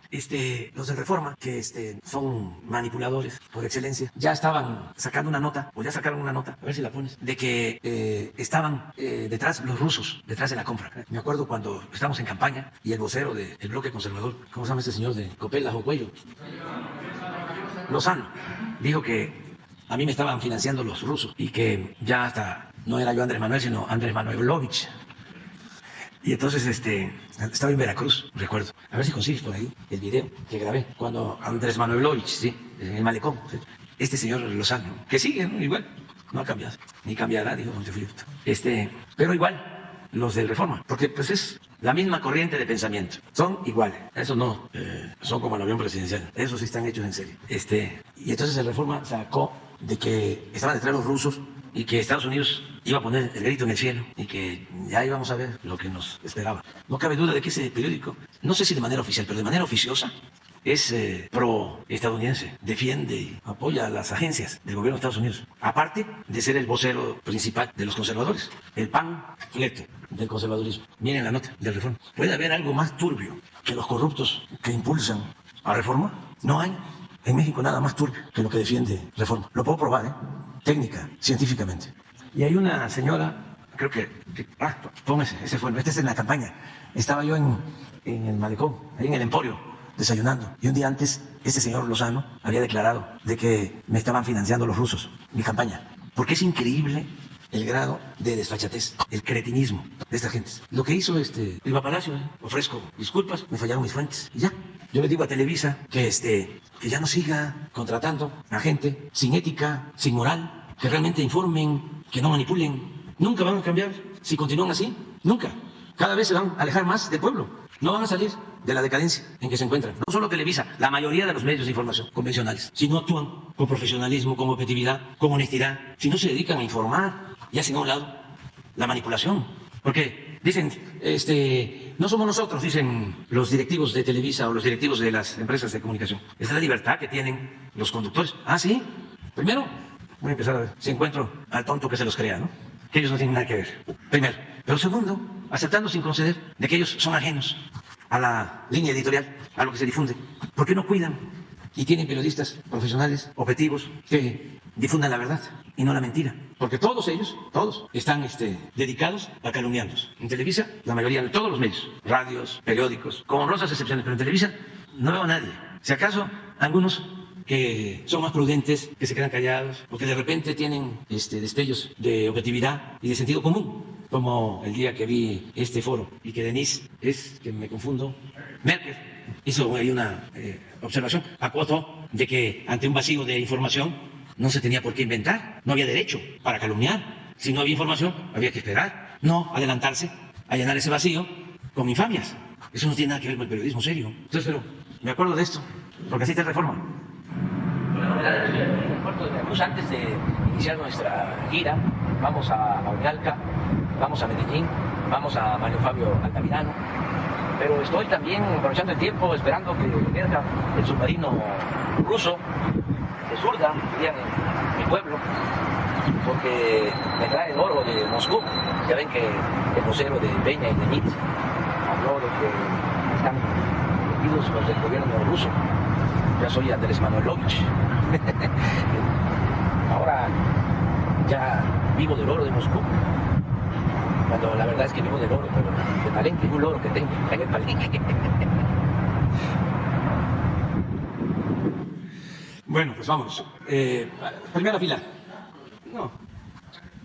los de Reforma, que son manipuladores por excelencia, ya estaban sacando una nota, o ya sacaron una nota, a ver si la pones, de que estaban detrás los rusos, detrás de la compra. Me acuerdo cuando estábamos en campaña y el vocero del bloque conservador, ¿cómo se llama este señor de Copelas o Cuello? Lozano, dijo que a mí me estaban financiando los rusos y que ya hasta no era yo Andrés Manuel, sino Andrés Manuelovich. Y entonces estaba en Veracruz, recuerdo. A ver si consigues por ahí el video que grabé cuando Andrés Manuelovich, sí, en el malecón, ¿sí? Este señor Lozano, que sigue, ¿no? Igual, no ha cambiado, ni cambiará, dijo Montefilippo. Pero igual, los del Reforma, porque pues es la misma corriente de pensamiento, son iguales, eso no, son como el avión presidencial, esos sí están hechos en serio. Y entonces el Reforma sacó de que estaban detrás los rusos y que Estados Unidos iba a poner el grito en el cielo y que ya íbamos a ver lo que nos esperaba. No cabe duda de que ese periódico, no sé si de manera oficial, pero de manera oficiosa, es pro-estadounidense, defiende y apoya a las agencias del gobierno de Estados Unidos, aparte de ser el vocero principal de los conservadores, el panfleto del conservadurismo. Miren la nota del Reforma. ¿Puede haber algo más turbio que los corruptos que impulsan a Reforma? No hay en México nada más turbio que lo que defiende Reforma. Lo puedo probar, técnica, científicamente. Y hay una señora, creo que póngase, este es en la campaña. Estaba yo en el malecón, ahí en el Emporio, desayunando. Y un día antes, este señor Lozano había declarado de que me estaban financiando los rusos, mi campaña. Porque es increíble el grado de desfachatez, el cretinismo de esta gente. Lo que hizo Riva Palacio, ofrezco disculpas, me fallaron mis fuentes, y ya. Yo le digo a Televisa que ya no siga contratando a gente sin ética, sin moral, que realmente informen, que no manipulen. Nunca van a cambiar si continúan así, nunca. Cada vez se van a alejar más del pueblo. No van a salir de la decadencia en que se encuentran. No solo Televisa, la mayoría de los medios de información convencionales. Si no actúan con profesionalismo, con objetividad, con honestidad, si no se dedican a informar y hacen a un lado la manipulación. Porque dicen, no somos nosotros, dicen los directivos de Televisa o los directivos de las empresas de comunicación. Esa es la libertad que tienen los conductores. Ah, sí. Primero, voy a empezar a ver si encuentro al tonto que se los crea, ¿no? Que ellos no tienen nada que ver. Primero. Pero segundo, aceptando sin conceder de que ellos son ajenos a la línea editorial, a lo que se difunde. ¿Por qué no cuidan? Y tienen periodistas profesionales, objetivos, que difundan la verdad y no la mentira. Porque todos ellos, todos, están dedicados a calumniarnos. En Televisa, la mayoría de todos los medios, radios, periódicos, con honrosas excepciones, pero en Televisa no veo a nadie. Si acaso, algunos que son más prudentes, que se quedan callados, o que de repente tienen destellos de objetividad y de sentido común, como el día que vi este foro y que Denise, que me confundo, Merkel, hizo ahí una observación, acotó de que ante un vacío de información no se tenía por qué inventar, no había derecho para calumniar. Si no había información, había que esperar, no adelantarse a llenar ese vacío con infamias. Eso no tiene nada que ver con el periodismo serio. Entonces, pero me acuerdo de esto, porque así está Reforma. En el puerto de Veracruz, antes de iniciar nuestra gira, vamos a Oñalca, vamos a Medellín, vamos a Mario Fabio Altamirano, pero estoy también aprovechando el tiempo, esperando que emerja el submarino ruso de Surda, dirían en mi pueblo, porque me trae el oro de Moscú. Ya ven que el vocero de Peña y de Mitz habló de que están metidos los del gobierno ruso. Ya soy Andrés Manuelovich. Ahora ya vivo del oro de Moscú. Cuando la verdad es que vivo del oro, pero de Palenque, un oro que tengo en el Palenque. Bueno, pues vámonos. Primera fila. No.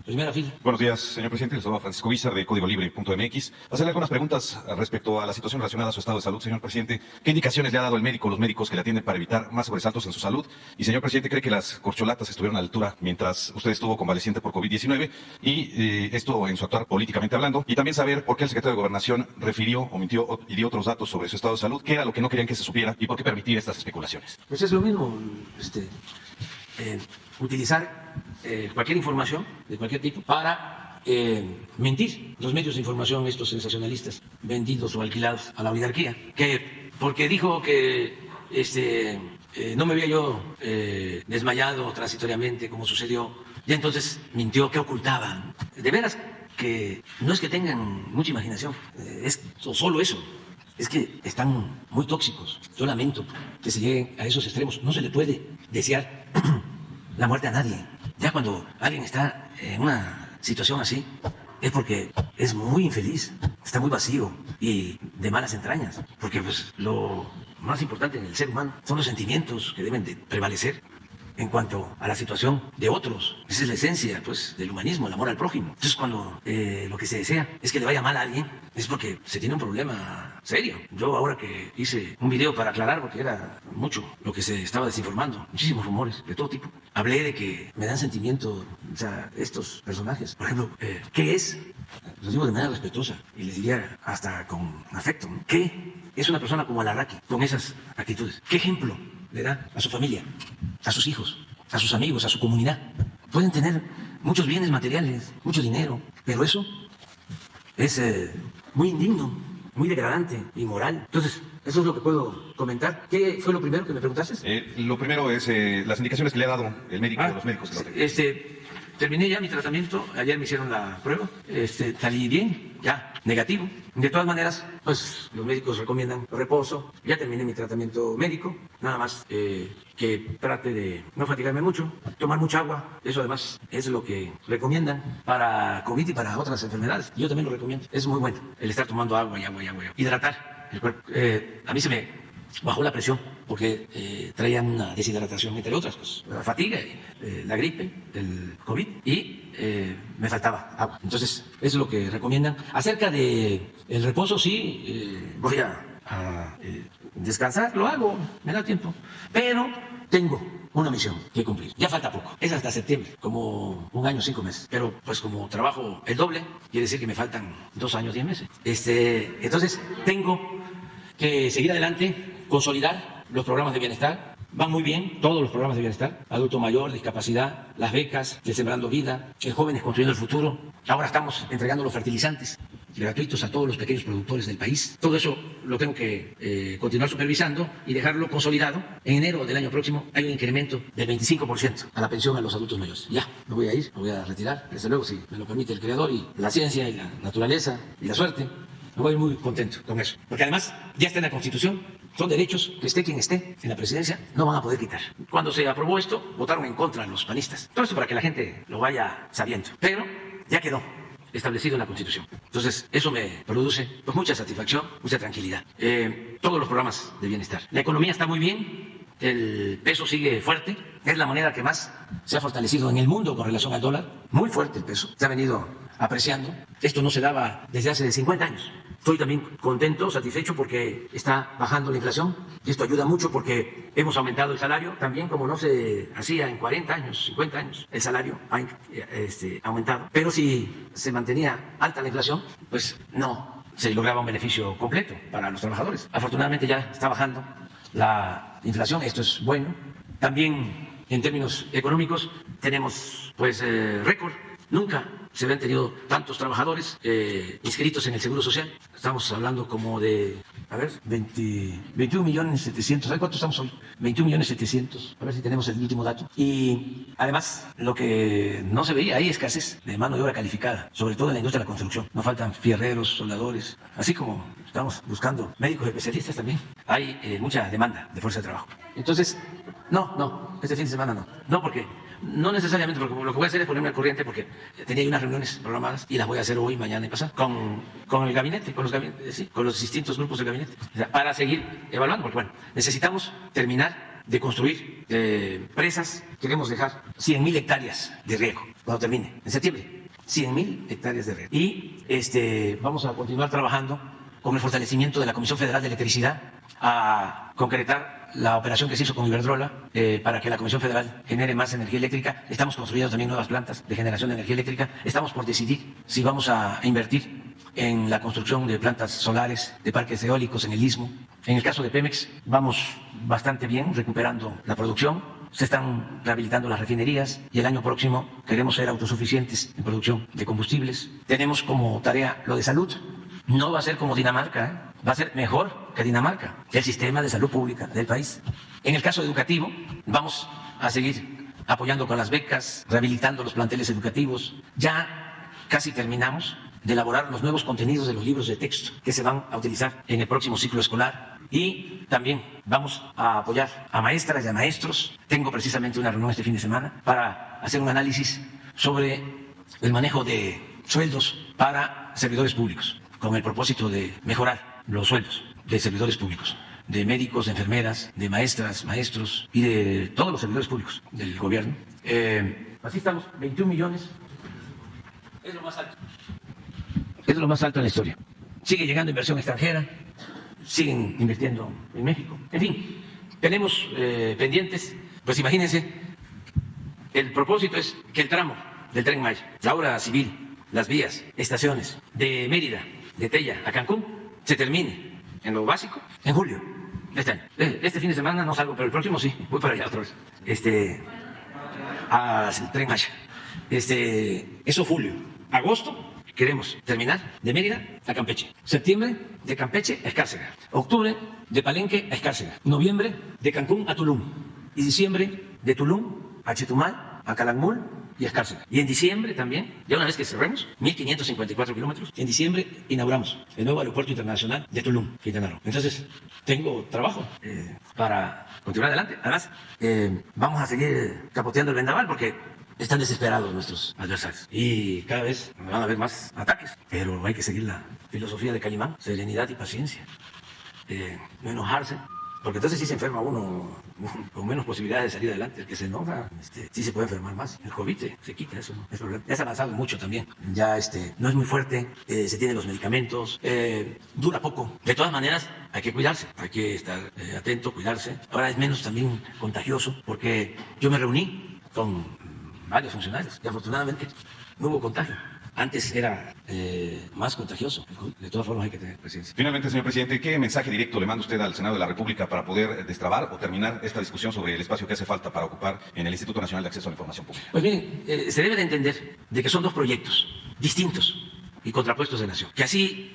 Primera fila. Buenos días, señor presidente. Les saluda Francisco Vízar de Código Libre.mx. Hacerle algunas preguntas respecto a la situación relacionada a su estado de salud, señor presidente. ¿Qué indicaciones le ha dado el médico, los médicos que le atienden para evitar más sobresaltos en su salud? Y, señor presidente, ¿cree que las corcholatas estuvieron a la altura mientras usted estuvo convaleciente por COVID-19? Y esto en su actuar políticamente hablando. Y también saber por qué el secretario de Gobernación refirió o mintió y dio otros datos sobre su estado de salud. ¿Qué era lo que no querían que se supiera y por qué permitir estas especulaciones? Pues es lo mismo, utilizar cualquier información de cualquier tipo para mentir. Los medios de información, estos sensacionalistas, vendidos o alquilados a la oligarquía, que porque dijo que no me había yo desmayado transitoriamente como sucedió, ya entonces mintió. ¿Qué ocultaban? De veras que no es que tengan mucha imaginación, es solo eso. Es que están muy tóxicos. Yo lamento que se lleguen a esos extremos. No se le puede desear la muerte a nadie. Ya cuando alguien está en una situación así, es porque es muy infeliz, está muy vacío y de malas entrañas. Porque pues lo más importante en el ser humano son los sentimientos que deben de prevalecer en cuanto a la situación de otros. Esa es la esencia, pues, del humanismo, el amor al prójimo. Entonces, cuando lo que se desea es que le vaya mal a alguien, es porque se tiene un problema serio. Yo ahora que hice un video para aclarar, porque era mucho lo que se estaba desinformando, muchísimos rumores de todo tipo, hablé de que me dan sentimiento, o sea, estos personajes. Por ejemplo, ¿qué es? Los digo de manera respetuosa y les diría hasta con afecto, ¿no? ¿Qué es una persona como Alarraqui con esas actitudes? ¿Qué ejemplo le da a su familia, a sus hijos, a sus amigos, a su comunidad? Pueden tener muchos bienes materiales, mucho dinero, pero eso es muy indigno, muy degradante, inmoral. Entonces, eso es lo que puedo comentar. ¿Qué fue lo primero que me preguntaste? Lo primero es las indicaciones que le ha dado el médico o los médicos que lo atienden. Terminé ya mi tratamiento, ayer me hicieron la prueba, salí bien, ya, negativo. De todas maneras, pues los médicos recomiendan reposo, ya terminé mi tratamiento médico, nada más que trate de no fatigarme mucho, tomar mucha agua, eso además es lo que recomiendan para COVID y para otras enfermedades. Yo también lo recomiendo, es muy bueno el estar tomando agua y agua y agua, hidratar el cuerpo. A mí se me bajó la presión porque traían una deshidratación, entre otras cosas, la fatiga, la gripe, el COVID y me faltaba agua. Entonces, eso es lo que recomiendan. Acerca de el reposo, sí, voy a descansar, lo hago, me da tiempo, pero tengo una misión que cumplir. Ya falta poco, es hasta septiembre, como 1 año, 5 meses. Pero pues como trabajo el doble, quiere decir que me faltan 2 años, 10 meses. Entonces, tengo que seguir adelante, consolidar los programas de bienestar. Van muy bien todos los programas de bienestar: adulto mayor, discapacidad, las becas, el Sembrando Vida, el Jóvenes Construyendo el Futuro. Ahora estamos entregando los fertilizantes gratuitos a todos los pequeños productores del país. Todo eso lo tengo que continuar supervisando y dejarlo consolidado. En enero del año próximo hay un incremento del 25% a la pensión a los adultos mayores. Ya, me voy a ir, me voy a retirar, desde luego, si me lo permite el Creador y la ciencia y la naturaleza y la suerte. Me voy muy contento con eso, porque además ya está en la Constitución, son derechos que esté quien esté en la presidencia, no van a poder quitar. Cuando se aprobó esto, votaron en contra los panistas. Todo esto para que la gente lo vaya sabiendo, pero ya quedó establecido en la Constitución. Entonces, eso me produce pues mucha satisfacción, mucha tranquilidad. Todos los programas de bienestar. La economía está muy bien, el peso sigue fuerte, es la moneda que más se ha fortalecido en el mundo con relación al dólar. Muy fuerte el peso, se ha venido apreciando. Esto no se daba desde hace 50 años. Estoy también contento, satisfecho porque está bajando la inflación y esto ayuda mucho porque hemos aumentado el salario también, como no se hacía en 40 años, 50 años. El salario ha aumentado, pero si se mantenía alta la inflación, pues no se lograba un beneficio completo para los trabajadores. Afortunadamente ya está bajando la inflación, esto es bueno. También en términos económicos tenemos pues récord. Nunca se habían tenido tantos trabajadores inscritos en el Seguro Social. Estamos hablando como de, 21.700.000. ¿Sabe cuánto estamos hoy? 21.700.000. A ver si tenemos el último dato. Y además, lo que no se veía, hay escasez de mano de obra calificada, sobre todo en la industria de la construcción. No faltan fierreros, soldadores, así como estamos buscando médicos especialistas también. Hay mucha demanda de fuerza de trabajo. Entonces, no, este fin de semana no. No, porque no necesariamente, porque lo que voy a hacer es ponerme al corriente porque tenía unas reuniones programadas y las voy a hacer hoy, mañana y pasado con el gabinete, con los distintos grupos del gabinete, o sea, para seguir evaluando, porque bueno, necesitamos terminar de construir presas. Queremos dejar 100.000 hectáreas de riego cuando termine, en septiembre. 100.000 hectáreas de riego. Y vamos a continuar trabajando con el fortalecimiento de la Comisión Federal de Electricidad a concretar la operación que se hizo con Iberdrola para que la Comisión Federal genere más energía eléctrica. Estamos construyendo también nuevas plantas de generación de energía eléctrica. Estamos por decidir si vamos a invertir en la construcción de plantas solares, de parques eólicos en el Istmo. En el caso de Pemex vamos bastante bien recuperando la producción. Se están rehabilitando las refinerías y el año próximo queremos ser autosuficientes en producción de combustibles. Tenemos como tarea lo de salud. No va a ser como Dinamarca, va a ser mejor que Dinamarca, el sistema de salud pública del país. En el caso educativo, vamos a seguir apoyando con las becas, rehabilitando los planteles educativos. Ya casi terminamos de elaborar los nuevos contenidos de los libros de texto que se van a utilizar en el próximo ciclo escolar. Y también vamos a apoyar a maestras y a maestros. Tengo precisamente una reunión este fin de semana para hacer un análisis sobre el manejo de sueldos para servidores públicos, con el propósito de mejorar los sueldos de servidores públicos, de médicos, de enfermeras, de maestras, maestros y de todos los servidores públicos del gobierno. Así estamos, 21 millones. Es lo más alto. Es lo más alto en la historia. Sigue llegando inversión extranjera, siguen invirtiendo en México. En fin, tenemos pendientes. Pues imagínense, el propósito es que el tramo del Tren Maya, la obra civil, las vías, estaciones de Mérida, de Tella a Cancún, se termine en lo básico en julio de este año. Este fin de semana no salgo, pero el próximo sí, voy para allá otra vez. Al Tren Maya. Eso julio. Agosto queremos terminar de Mérida a Campeche. Septiembre de Campeche a Escárcega. Octubre de Palenque a Escárcega. Noviembre de Cancún a Tulum. Y diciembre de Tulum a Chetumal, a Calakmul y a Escárcega. Y en diciembre también, ya una vez que cerremos, 1.554 kilómetros, en diciembre inauguramos el nuevo aeropuerto internacional de Tulum, Quintana Roo. Entonces, tengo trabajo para continuar adelante. Además, vamos a seguir capoteando el vendaval porque están desesperados nuestros adversarios y cada vez van a haber más ataques. Pero hay que seguir la filosofía de Calimán, serenidad y paciencia. No enojarse, porque entonces sí se enferma uno con menos posibilidades de salir adelante. El que se enoja, sí se puede enfermar más. El COVID se quita, eso no es problema. Ya se ha avanzado mucho también. Ya no es muy fuerte, se tienen los medicamentos, dura poco. De todas maneras, hay que cuidarse, hay que estar atento, cuidarse. Ahora es menos también contagioso, porque yo me reuní con varios funcionarios y afortunadamente no hubo contagio. Antes era más contagioso. De todas formas hay que tener paciencia. Finalmente, señor presidente, ¿qué mensaje directo le manda usted al Senado de la República para poder destrabar o terminar esta discusión sobre el espacio que hace falta para ocupar en el Instituto Nacional de Acceso a la Información Pública? Pues miren, se debe de entender de que son dos proyectos distintos y contrapuestos de nación. Que así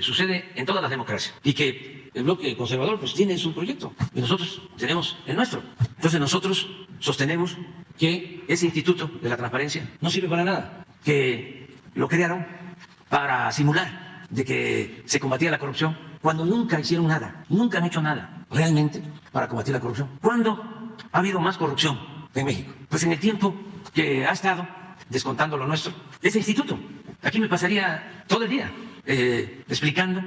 sucede en todas las democracias. Y que el bloque conservador pues tiene su proyecto y nosotros tenemos el nuestro. Entonces nosotros sostenemos que ese instituto de la transparencia no sirve para nada, que lo crearon para simular de que se combatía la corrupción cuando nunca hicieron nada, nunca han hecho nada realmente para combatir la corrupción. ¿Cuándo ha habido más corrupción en México? Pues en el tiempo que ha estado descontando lo nuestro ese instituto. Aquí me pasaría todo el día explicando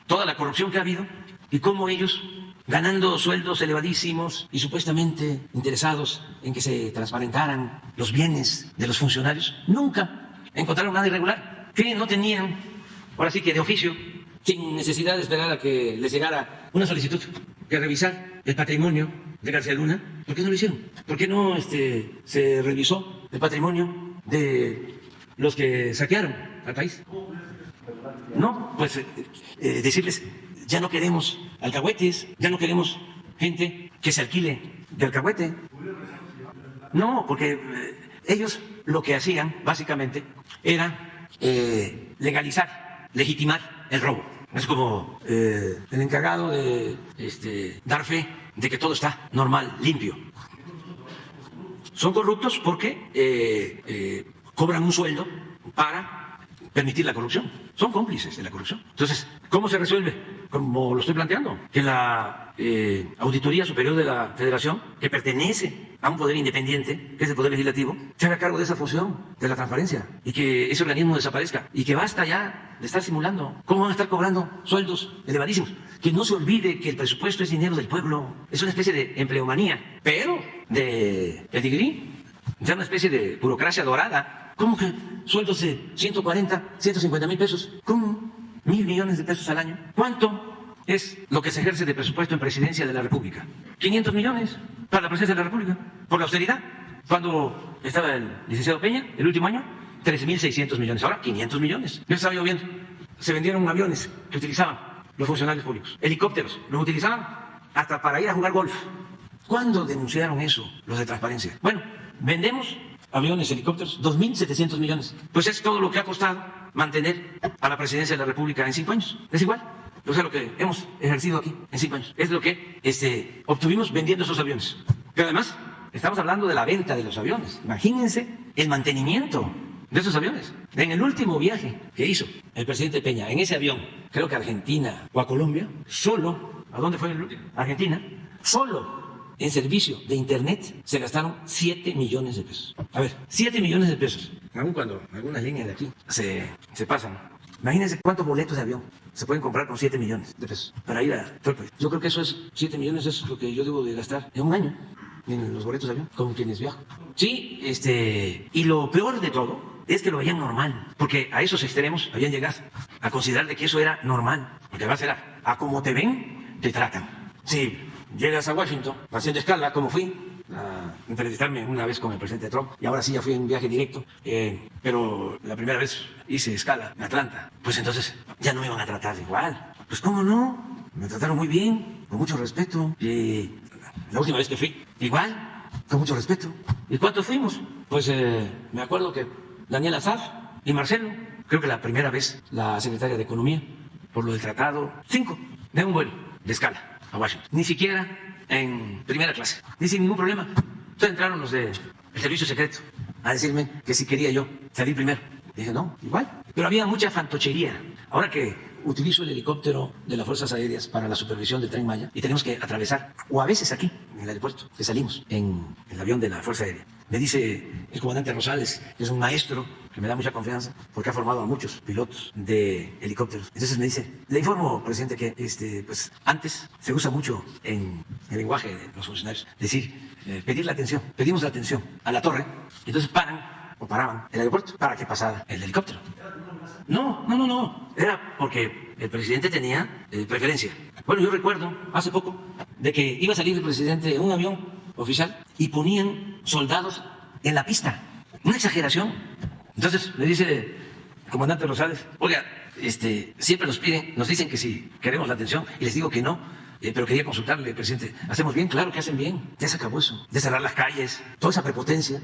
toda la corrupción que ha habido y cómo ellos, ganando sueldos elevadísimos y supuestamente interesados en que se transparentaran los bienes de los funcionarios, nunca encontraron nada irregular, que no tenían, ahora sí que de oficio, sin necesidad de esperar a que les llegara una solicitud, que revisar el patrimonio de García Luna. ¿Por qué no lo hicieron? ¿Por qué no se revisó el patrimonio de los que saquearon al país? No, pues decirles, ya no queremos alcahuetes, ya no queremos gente que se alquile de alcahuete. No, porque ellos lo que hacían básicamente era legalizar, legitimar el robo. Es como el encargado de dar fe de que todo está normal, limpio. Son corruptos porque cobran un sueldo para permitir la corrupción, son cómplices de la corrupción. Entonces, ¿cómo se resuelve? Como lo estoy planteando, que la Auditoría Superior de la Federación, que pertenece a un poder independiente, que es el Poder Legislativo, se haga cargo de esa función de la transparencia y que ese organismo desaparezca y que basta ya de estar simulando. ¿Cómo van a estar cobrando sueldos elevadísimos? Que no se olvide que el presupuesto es dinero del pueblo, es una especie de empleomanía, pero de pedigrí, es una especie de burocracia dorada. ¿Cómo que sueldos de 140, 150 mil pesos? ¿Cómo? 1.000 millones de pesos al año. ¿Cuánto es lo que se ejerce de presupuesto en Presidencia de la República? 500 millones para la Presidencia de la República, por la austeridad. Cuando estaba el licenciado Peña, el último año, 13.600 millones. Ahora, 500 millones. Ya estaba lloviendo. Se vendieron aviones que utilizaban los funcionarios públicos. Helicópteros, los utilizaban hasta para ir a jugar golf. ¿Cuándo denunciaron eso los de transparencia? Bueno, vendemos aviones, helicópteros, 2.700 millones. Pues es todo lo que ha costado mantener a la Presidencia de la República en 5 años. Es igual. O sea, lo que hemos ejercido aquí en 5 años. Es lo que obtuvimos vendiendo esos aviones. Pero además, estamos hablando de la venta de los aviones. Imagínense el mantenimiento de esos aviones. En el último viaje que hizo el presidente Peña en ese avión, creo que a Argentina o a Colombia, solo, ¿a dónde fue el último? Argentina, solo en servicio de Internet se gastaron 7 millones de pesos. A ver, 7 millones de pesos. Aún cuando algunas líneas de aquí se pasan. Imagínense cuántos boletos de avión se pueden comprar con 7 millones de pesos para ir a todo el país. Yo creo que eso es, 7 millones es lo que yo debo de gastar en un año en los boletos de avión con quienes viajo. Sí, y lo peor de todo es que lo veían normal, porque a esos extremos habían llegado a considerar de que eso era normal, porque además era, a como te ven, te tratan. Sí. Llegas a Washington, haciendo escala, como fui a entrevistarme una vez con el presidente Trump, y ahora sí ya fui en viaje directo, pero la primera vez hice escala en Atlanta, pues entonces ya no me iban a tratar igual. Pues cómo no, me trataron muy bien, con mucho respeto, y la última vez que fui, igual, con mucho respeto. ¿Y cuántos fuimos? Pues me acuerdo que Daniel Azaf y Marcelo, creo que la primera vez la secretaria de Economía, por lo del tratado, 5, de un vuelo de escala a Washington. Ni siquiera en primera clase, ni sin ningún problema. Entonces entraron los del servicio secreto a decirme que si quería yo salir primero. Dije, no, igual. Pero había mucha fantochería. Ahora que utilizo el helicóptero de las Fuerzas Aéreas para la supervisión del Tren Maya y tenemos que atravesar, o a veces aquí, en el aeropuerto, que salimos en el avión de la Fuerza Aérea. Me dice el comandante Rosales, que es un maestro que me da mucha confianza porque ha formado a muchos pilotos de helicópteros. Entonces me dice, le informo, presidente, que pues antes se usa mucho en el lenguaje de los funcionarios decir, pedir la atención. Pedimos la atención a la torre, entonces paraban el aeropuerto para que pasara el helicóptero. No. Era porque el presidente tenía preferencia. Bueno, yo recuerdo hace poco de que iba a salir el presidente en un avión oficial y ponían soldados en la pista. Una exageración. Entonces le dice el comandante Rosales, oiga, siempre nos dicen que si queremos la atención y les digo que no, pero quería consultarle, presidente, ¿hacemos bien? Claro que hacen bien. Ya se acabó eso, de cerrar las calles, toda esa prepotencia,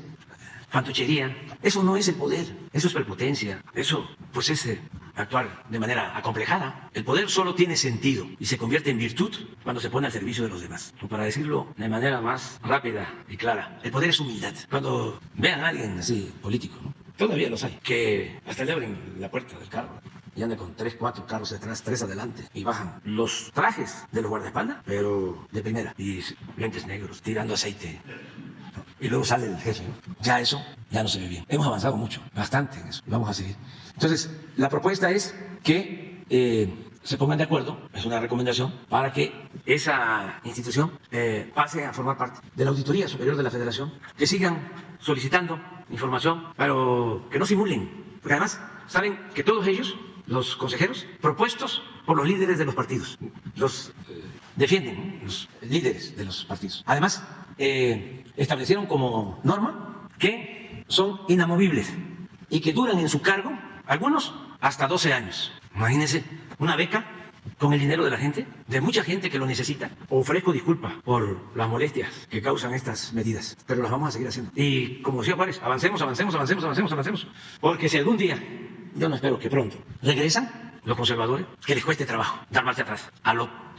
fantochería. Eso no es el poder, eso es prepotencia. Eso, pues, es actuar de manera acomplejada. El poder solo tiene sentido y se convierte en virtud cuando se pone al servicio de los demás. O para decirlo de manera más rápida y clara, el poder es humildad. Cuando vean a alguien así, político, ¿no? Todavía los hay, que hasta le abren la puerta del carro y anda con 3, 4 carros detrás, 3 adelante, y bajan los trajes de los guardaespaldas, pero de primera, y lentes negros, tirando aceite. Y luego sale el jefe, ¿no? Ya eso, ya no se ve bien. Hemos avanzado mucho, bastante en eso, y vamos a seguir. Entonces, la propuesta es que se pongan de acuerdo, es una recomendación, para que esa institución pase a formar parte de la Auditoría Superior de la Federación, que sigan solicitando información, pero que no simulen, porque además saben que todos ellos, los consejeros, propuestos por los líderes de los partidos, los defienden, ¿no? Los líderes de los partidos. Además, establecieron como norma que son inamovibles y que duran en su cargo, algunos hasta 12 años. Imagínense, una beca con el dinero de la gente, de mucha gente que lo necesita. Ofrezco disculpas por las molestias que causan estas medidas, pero las vamos a seguir haciendo. Y como decía Juárez, avancemos, porque si algún día, yo no espero que pronto, regresan, los conservadores, que les cueste trabajo dar marcha atrás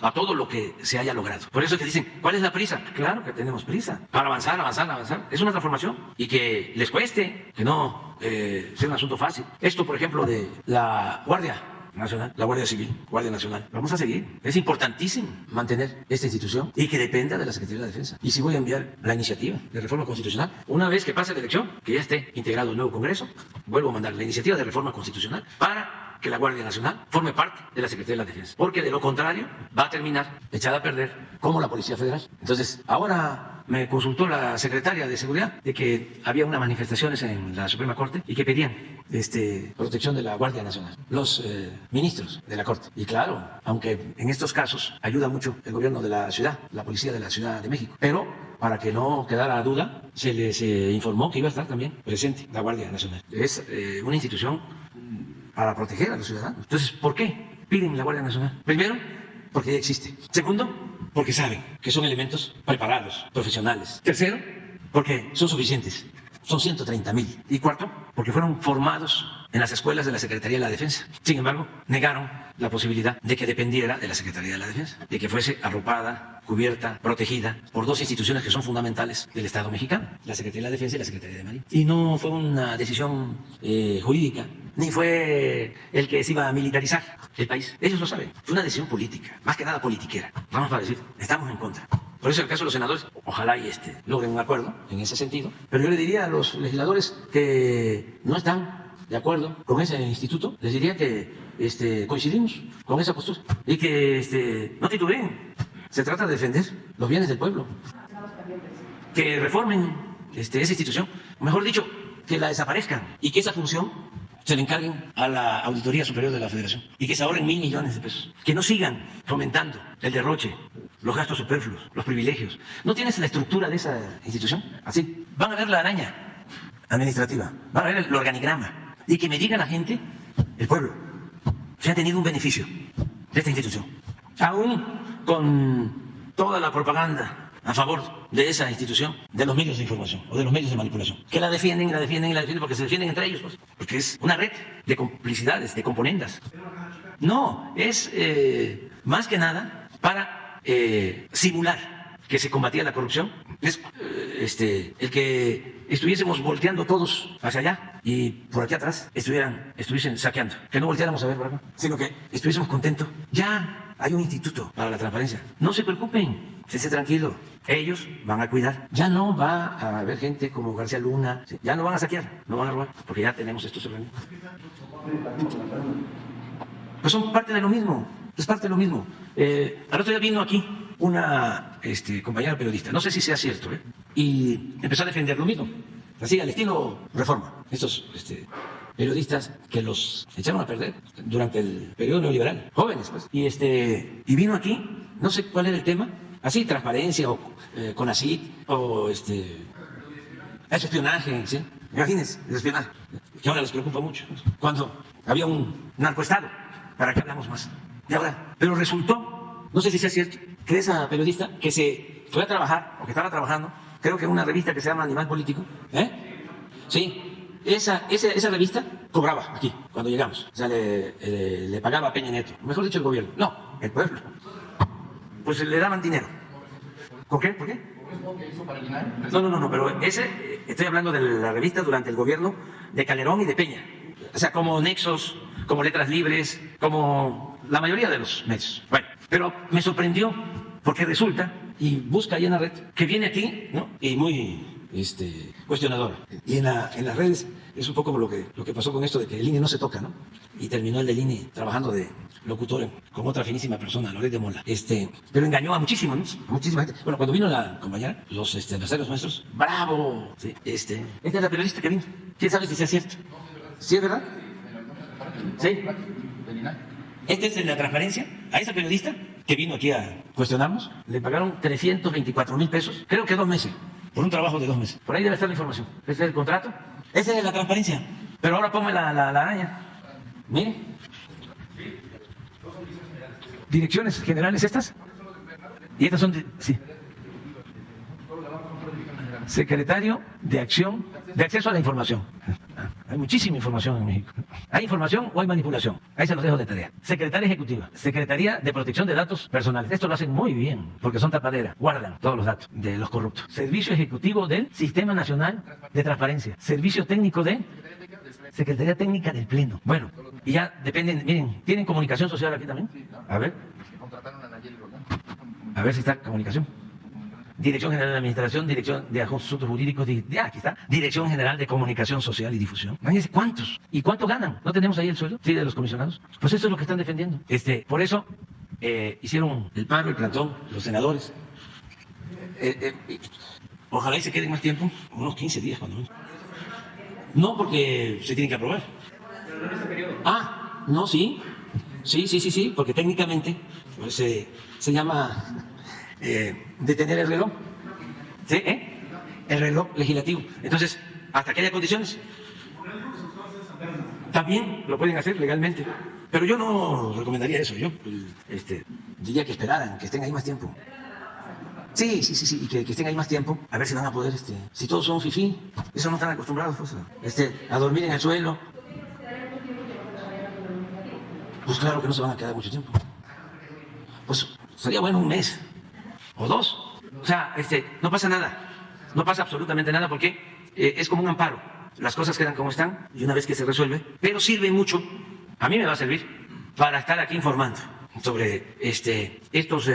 a todo lo que se haya logrado. Por eso es que dicen, ¿cuál es la prisa? Claro que tenemos prisa para avanzar, avanzar, avanzar. Es una transformación y que les cueste, que no sea un asunto fácil. Esto, por ejemplo, de la Guardia Nacional, la Guardia Civil, Guardia Nacional. Vamos a seguir. Es importantísimo mantener esta institución y que dependa de la Secretaría de la Defensa. Y si voy a enviar la iniciativa de reforma constitucional, una vez que pase la elección, que ya esté integrado el nuevo Congreso, vuelvo a mandar la iniciativa de reforma constitucional para que la Guardia Nacional forme parte de la Secretaría de la Defensa. Porque de lo contrario va a terminar echada a perder como la Policía Federal. Entonces, ahora me consultó la secretaria de Seguridad de que había unas manifestaciones en la Suprema Corte y que pedían protección de la Guardia Nacional, los ministros de la Corte. Y claro, aunque en estos casos ayuda mucho el gobierno de la ciudad, la Policía de la Ciudad de México, pero para que no quedara duda, se les informó que iba a estar también presente la Guardia Nacional. Es una institución para proteger a los ciudadanos. Entonces, ¿por qué piden la Guardia Nacional? Primero, porque ya existe. Segundo, porque saben que son elementos preparados, profesionales. Tercero, porque son suficientes. Son 130,000. Y cuarto, porque fueron formados en las escuelas de la Secretaría de la Defensa. Sin embargo, negaron la posibilidad de que dependiera de la Secretaría de la Defensa, de que fuese arropada, cubierta, protegida por dos instituciones que son fundamentales del Estado mexicano, la Secretaría de la Defensa y la Secretaría de Marina. Y no fue una decisión jurídica, ni fue el que se iba a militarizar el país. Ellos lo saben. Fue una decisión política, más que nada politiquera. Vamos a decir, estamos en contra. Por eso, en el caso de los senadores, ojalá y logren un acuerdo en ese sentido. Pero yo le diría a los legisladores que no están de acuerdo con ese instituto, les diría que coincidimos con esa postura y que no titubeen. Se trata de defender los bienes del pueblo. Que reformen esa institución, mejor dicho, que la desaparezcan y que esa función se le encarguen a la Auditoría Superior de la Federación y que se ahorren 1,000 millones de pesos. Que no sigan fomentando el derroche, los gastos superfluos, los privilegios. ¿No tienes la estructura de esa institución? Así. Van a ver la araña administrativa, van a ver el organigrama y que me diga la gente, el pueblo, si ha tenido un beneficio de esta institución. Aún con toda la propaganda a favor de esa institución, de los medios de información o de los medios de manipulación, que la defienden y la defienden y la defienden porque se defienden entre ellos, pues, porque es una red de complicidades, de componendas. No, es más que nada para simular que se combatía la corrupción. Es el que estuviésemos volteando todos hacia allá y por aquí atrás estuviesen saqueando, que no volteáramos a ver por acá, sino que estuviésemos contentos. Ya hay un instituto para la transparencia. No se preocupen, esténse tranquilos. Ellos van a cuidar. Ya no va a haber gente como García Luna. Ya no van a saquear, no van a robar, porque ya tenemos estos organismos. Pues son parte de lo mismo. Es parte de lo mismo. Al otro día vino aquí una compañera periodista, no sé si sea cierto, y empezó a defender lo mismo. Así, al estilo Reforma. Estos periodistas que los echaron a perder durante el periodo neoliberal, jóvenes, pues. Y vino aquí, no sé cuál era el tema, así, transparencia, o CONACYT, o espionaje, ¿sí? Imagínense, el espionaje, que ahora les preocupa mucho, ¿no? Cuando había un narcoestado, ¿para qué hablamos más? Y ahora, pero resultó, no sé si sea cierto, que esa periodista que se fue a trabajar, o que estaba trabajando, creo que en una revista que se llama Animal Político, sí, esa revista cobraba aquí, cuando llegamos. O sea, le pagaba a Peña Nieto. Mejor dicho, el gobierno. No, el pueblo. Pues le daban dinero. ¿Con qué? ¿Por qué? No, pero estoy hablando de la revista durante el gobierno de Calderón y de Peña. O sea, como Nexos, como Letras Libres, como la mayoría de los medios. Bueno, pero me sorprendió porque resulta, y busca ahí en la red, que viene aquí, ¿no? Y muy cuestionadora. Y en las redes es un poco como lo que pasó con esto de que el INE no se toca, ¿no? Y terminó el del INE trabajando de locutor con otra finísima persona, Loret de Mola. Pero engañó a muchísimo, ¿no? A muchísima gente. Bueno, cuando vino la compañera, los adversarios nuestros, ¡bravo! ¿Sí? Esta es la periodista que vino. ¿Quién sabe si sea cierto? ¿Sí es verdad? ¿Sí? Esta es la transparencia. A esa periodista que vino aquí a cuestionarnos, le pagaron 324,000 pesos, creo que 2 meses, por un trabajo de 2 meses. Por ahí debe estar la información. Ese es el contrato. Esa es la transparencia. Pero ahora ponme la araña. Mire. Direcciones generales estas. Y estas son sí. Secretario de Acción, de Acceso a la Información. Hay muchísima información en México. ¿Hay información o hay manipulación? Ahí se los dejo de tarea. Secretaría Ejecutiva, Secretaría de Protección de Datos Personales. Esto lo hacen muy bien, porque son tapaderas. Guardan todos los datos de los corruptos. Servicio Ejecutivo del Sistema Nacional de Transparencia. Servicio Técnico de Secretaría Técnica del Pleno. Bueno, y ya dependen, miren, ¿tienen comunicación social aquí también? A ver. A ver si está comunicación. Dirección General de Administración, Dirección de Asuntos Jurídicos, aquí está, Dirección General de Comunicación Social y Difusión. Imagínense, ¿cuántos? ¿Y cuánto ganan? ¿No tenemos ahí el sueldo? Sí, de los comisionados. Pues eso es lo que están defendiendo. Por eso hicieron el paro, el plantón, los senadores. Ojalá y se queden más tiempo, unos 15 días cuando menos. No, porque se tienen que aprobar. Ah, no, sí. Sí, porque técnicamente pues, se llama detener el reloj. ¿Sí? El reloj legislativo. Entonces, hasta que haya condiciones. También lo pueden hacer legalmente. Pero yo no recomendaría eso. Yo diría que esperaran, que estén ahí más tiempo. Sí, y que estén ahí más tiempo, a ver si van a poder, si todos son fifí, eso no están acostumbrados, pues, a dormir en el suelo. Pues claro que no se van a quedar mucho tiempo. Pues sería bueno un mes o dos. O sea, no pasa nada, no pasa absolutamente nada porque es como un amparo. Las cosas quedan como están y una vez que se resuelve, pero sirve mucho, a mí me va a servir para estar aquí informando sobre estos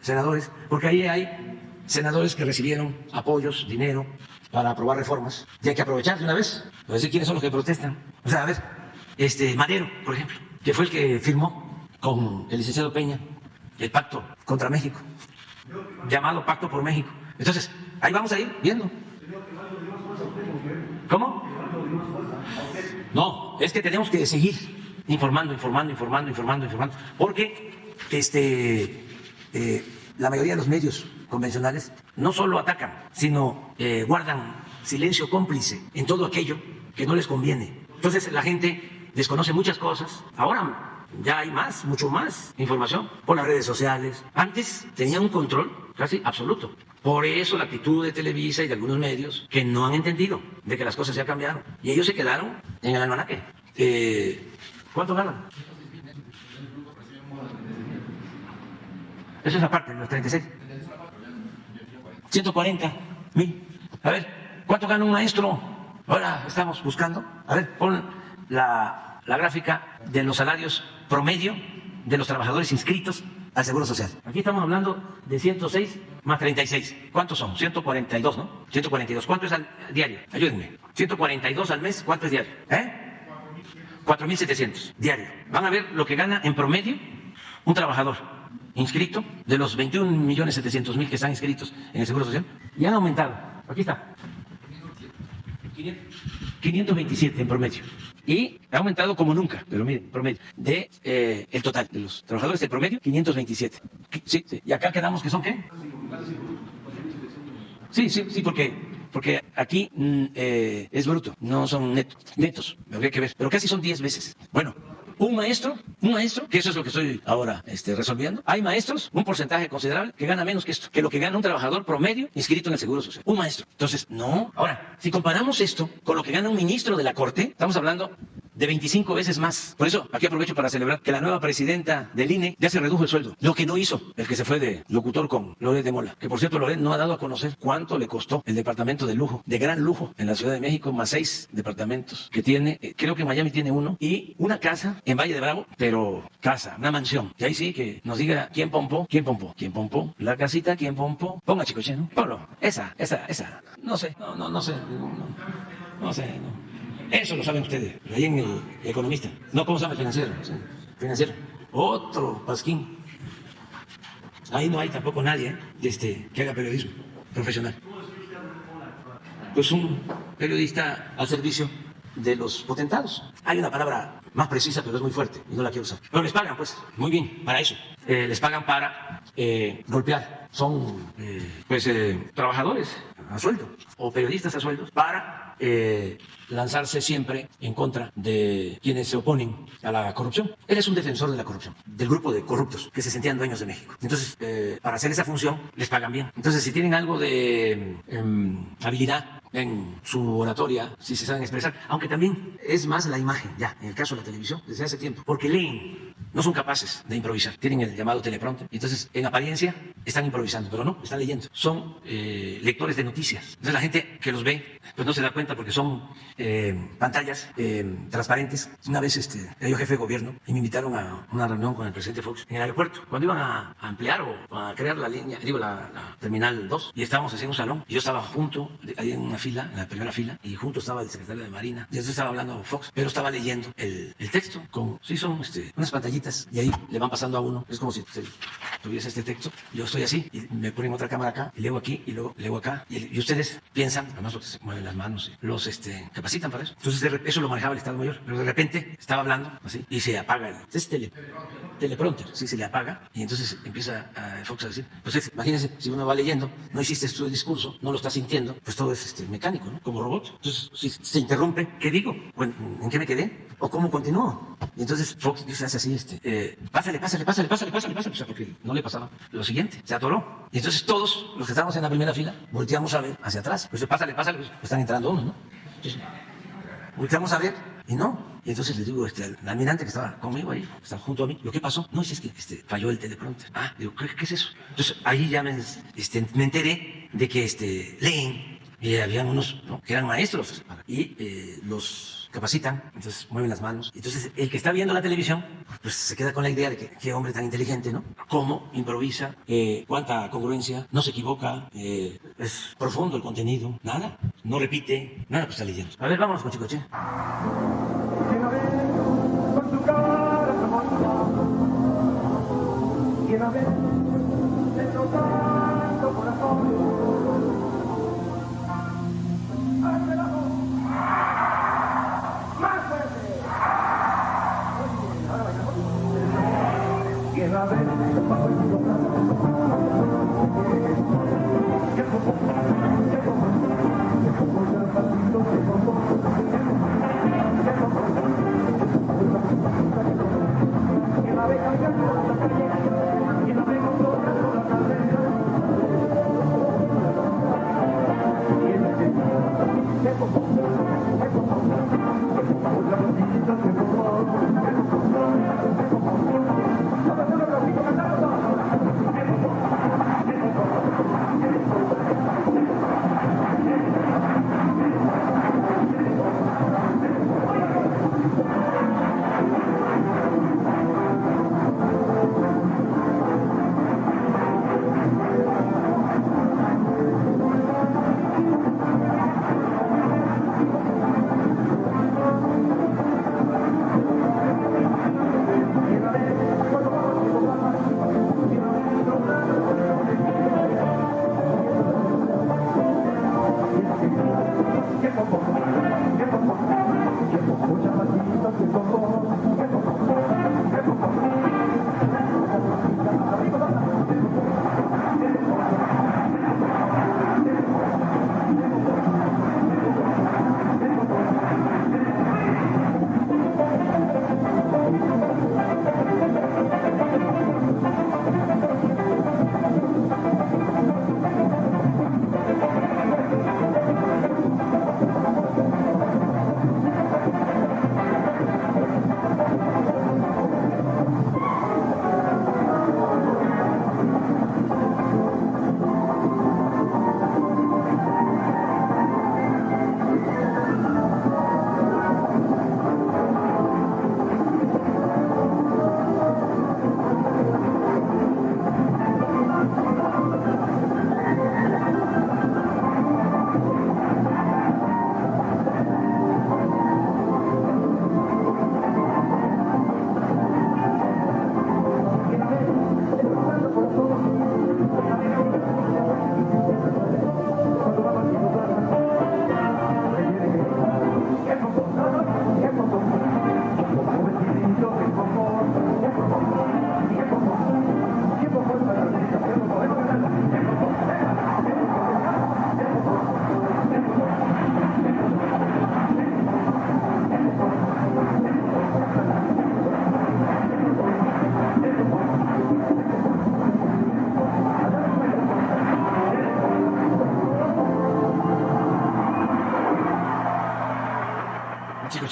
senadores, porque ahí hay senadores que recibieron apoyos, dinero para aprobar reformas, y hay que aprovechar de una vez, para decir quiénes son los que protestan. O sea, a ver, Madero, por ejemplo, que fue el que firmó con el licenciado Peña el pacto contra México, llamado Pacto por México. Entonces, ahí vamos a ir viendo. ¿Cómo? No, es que tenemos que seguir informando, porque la mayoría de los medios convencionales no solo atacan, sino guardan silencio cómplice en todo aquello que no les conviene. Entonces la gente desconoce muchas cosas. Ahora ya hay mucho más información por las redes sociales. Antes tenía un control casi absoluto. Por eso la actitud de Televisa y de algunos medios que no han entendido de que las cosas ya cambiaron. Y ellos se quedaron en el almanaque. ¿Cuánto ganan? Eso es aparte, los 36. 140,000. A ver, ¿cuánto gana un maestro? Ahora estamos buscando. A ver, pon la gráfica de los salarios promedio de los trabajadores inscritos al Seguro Social. Aquí estamos hablando de 106 más 36. ¿Cuántos son? 142, ¿no? 142. ¿Cuánto es al diario? Ayúdenme. 142 al mes, ¿cuánto es diario? 4.700 diario. Van a ver lo que gana en promedio un trabajador inscrito de los 21.700.000 que están inscritos en el Seguro Social. Y han aumentado. Aquí está. 527 en promedio. Y ha aumentado como nunca, pero miren, promedio, el total de los trabajadores de promedio, 527. Sí. Y acá quedamos que son ¿qué? Sí, porque aquí es bruto, no son netos, habría que ver, pero casi son 10 veces. Bueno, un maestro, que eso es lo que estoy ahora resolviendo. Hay maestros, un porcentaje considerable, que gana menos que esto, que lo que gana un trabajador promedio inscrito en el Seguro Social. Un maestro. Entonces, no. Ahora, si comparamos esto con lo que gana un ministro de la Corte, estamos hablando de 25 veces más. Por eso, aquí aprovecho para celebrar que la nueva presidenta del INE ya se redujo el sueldo. Lo que no hizo el que se fue de locutor con Loret de Mola. Que por cierto, Loret no ha dado a conocer cuánto le costó el departamento de lujo, de gran lujo, en la Ciudad de México, más 6 departamentos que tiene. Creo que Miami tiene uno. Y una casa en Valle de Bravo, pero casa, una mansión. Y ahí sí que nos diga quién pompó. La casita, quién pompó. Ponga Chicoche, ¿no? Ponlo. Esa. No sé. No sé. Eso lo saben ustedes, ahí en el Economista. No, ¿cómo se llama? Financiero. Sí. Financiero. Otro pasquín. Ahí no hay tampoco nadie que haga periodismo profesional. Pues un periodista al servicio de los potentados. Hay una palabra más precisa, pero es muy fuerte y no la quiero usar. Pero les pagan, pues, muy bien, para eso. Les pagan para golpear. Son, trabajadores a sueldo o periodistas a sueldo para lanzarse siempre en contra de quienes se oponen a la corrupción. Él es un defensor de la corrupción, del grupo de corruptos que se sentían dueños de México. Entonces, para hacer esa función, les pagan bien. Entonces, si tienen algo de habilidad en su oratoria, si se saben expresar, aunque también es más la imagen, ya, en el caso de la televisión, desde hace tiempo, porque leen, no son capaces de improvisar, tienen el llamado teleprompter, entonces en apariencia están improvisando, pero no, están leyendo, son lectores de noticias, entonces la gente que los ve, pues no se da cuenta porque son pantallas transparentes. Una vez era yo jefe de gobierno y me invitaron a una reunión con el presidente Fox en el aeropuerto, cuando iban a ampliar o a crear la línea, la terminal 2, y estábamos haciendo un salón, y yo estaba junto, ahí en una fila, en la primera fila, y junto estaba el secretario de Marina, y entonces estaba hablando Fox, pero estaba leyendo el texto, sí son unas pantallitas, y ahí le van pasando a uno, es como si tuviese este texto, yo estoy así, y me ponen otra cámara acá, y leo aquí, y luego leo acá, y ustedes piensan, además porque se mueven las manos, los capacitan para eso. Entonces eso lo manejaba el Estado Mayor, pero de repente estaba hablando así, y se apaga teleprompter, sí, se le apaga, y entonces empieza Fox a decir, pues imagínense, si uno va leyendo, no hiciste tu discurso, no lo está sintiendo, pues todo es mecánico, ¿no? Como robot. Entonces, si se interrumpe, ¿qué digo? ¿En qué me quedé? ¿O cómo continúo? Y entonces Fox dice así, pásale, o sea, porque no le pasaba lo siguiente, se atoró. Y entonces todos los que estábamos en la primera fila volteamos a ver hacia atrás, pues pásale, pues están entrando unos, ¿no? Entonces, volteamos a ver y no. Y entonces le digo al almirante que estaba conmigo ahí, que estaba junto a mí, ¿lo que pasó? No, es que falló el teleprompter. Ah, digo, ¿qué es eso? Entonces ahí ya me enteré de que leen, y habían unos, ¿no?, que eran maestros y los capacitan, entonces mueven las manos. Entonces el que está viendo la televisión, pues se queda con la idea de que qué hombre tan inteligente, ¿no? Cómo improvisa, cuánta congruencia, no se equivoca, es profundo el contenido, nada, no repite, nada, pues está leyendo. A ver, vámonos con Chicoche. Quiero ver destrozando corazón. ¡Hazme la voz! ¡Más fuerte! Muy bien, ahora bailamos. Quiero ver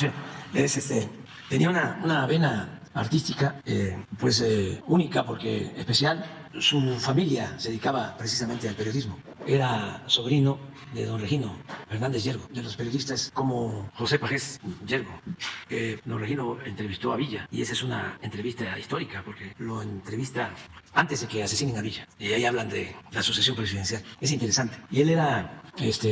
Che tenía una vena artística única, porque especial. Su familia se dedicaba precisamente al periodismo. Era sobrino de don Regino Fernández Yergo, de los periodistas como José Pajés Yergo. Don Regino entrevistó a Villa, y esa es una entrevista histórica porque lo entrevista antes de que asesinen a Villa, y ahí hablan de la sucesión presidencial. Es interesante. Y él era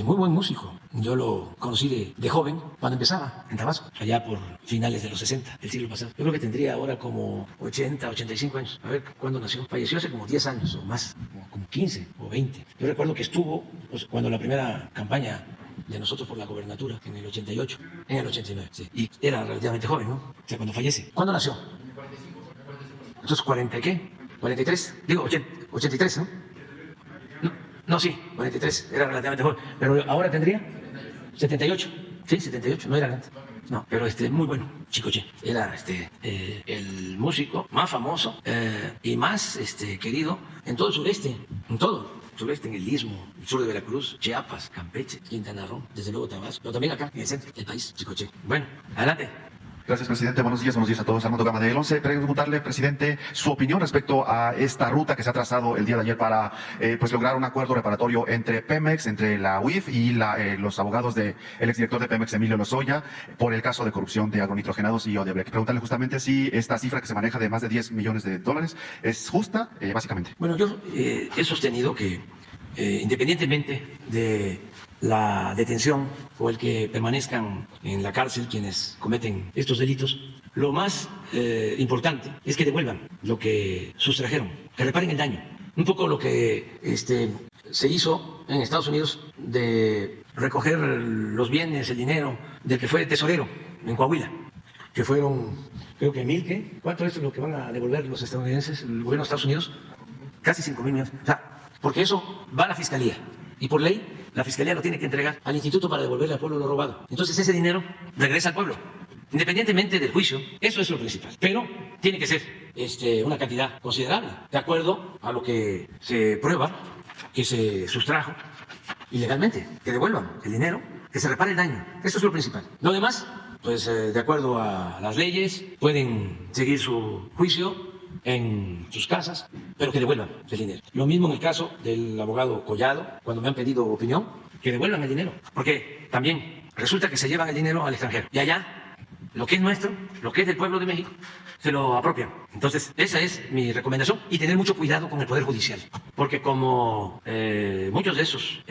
muy buen músico. Yo lo conocí de joven, cuando empezaba en Tabasco, allá por finales de los 60 del siglo pasado. Yo creo que tendría ahora como 80, 85 años. A ver cuándo nació. Falleció hace como 10 años o más, como 15 o 20. Yo recuerdo que estuvo cuando la primera campaña de nosotros por la gobernatura, en el 88, en el 89, sí. Y era relativamente joven, ¿no? O sea, cuando fallece. ¿Cuándo nació? Entonces, ¿40 qué? ¿43? Digo, 83, ¿no? No, sí, 43, era relativamente joven. Pero ahora tendría 78. Sí, 78, no era grande. No, pero muy bueno, Chicoche. Era el músico más famoso y más querido en todo el sureste, en todo. Sureste, en el Istmo, el sur de Veracruz, Chiapas, Campeche, Quintana Roo, desde luego Tabasco, pero también acá, en el centro del país, Chicoche. Bueno, adelante. Gracias, presidente. Buenos días a todos. Armando Gama del 11. Preguntarle, presidente, su opinión respecto a esta ruta que se ha trazado el día de ayer para lograr un acuerdo reparatorio entre Pemex, entre la UIF y los abogados del exdirector de Pemex, Emilio Lozoya, por el caso de corrupción de agronitrogenados y Odebrecht. Preguntarle justamente si esta cifra que se maneja de más de $10 millones es justa, básicamente. Bueno, yo he sostenido que independientemente de la detención o el que permanezcan en la cárcel quienes cometen estos delitos, lo más importante es que devuelvan lo que sustrajeron, que reparen el daño. Un poco lo que se hizo en Estados Unidos de recoger los bienes, el dinero del que fue tesorero en Coahuila, que fueron, creo que 1,000, ¿qué? ¿Cuánto es lo que van a devolver los estadounidenses, el gobierno de Estados Unidos? Casi 5,000 millones. O sea, porque eso va a la Fiscalía. Y por ley, la Fiscalía lo tiene que entregar al Instituto para devolverle al pueblo lo robado. Entonces ese dinero regresa al pueblo, independientemente del juicio. Eso es lo principal. Pero tiene que ser una cantidad considerable, de acuerdo a lo que se prueba, que se sustrajo ilegalmente, que devuelvan el dinero, que se repare el daño. Eso es lo principal. Lo demás, pues de acuerdo a las leyes, pueden seguir su juicio en sus casas, pero que devuelvan el dinero. Lo mismo en el caso del abogado Collado, cuando me han pedido opinión, que devuelvan el dinero, porque también resulta que se llevan el dinero al extranjero, y allá lo que es nuestro, lo que es del pueblo de México, se lo apropian. Entonces, esa es mi recomendación, y tener mucho cuidado con el Poder Judicial, porque como muchos de esos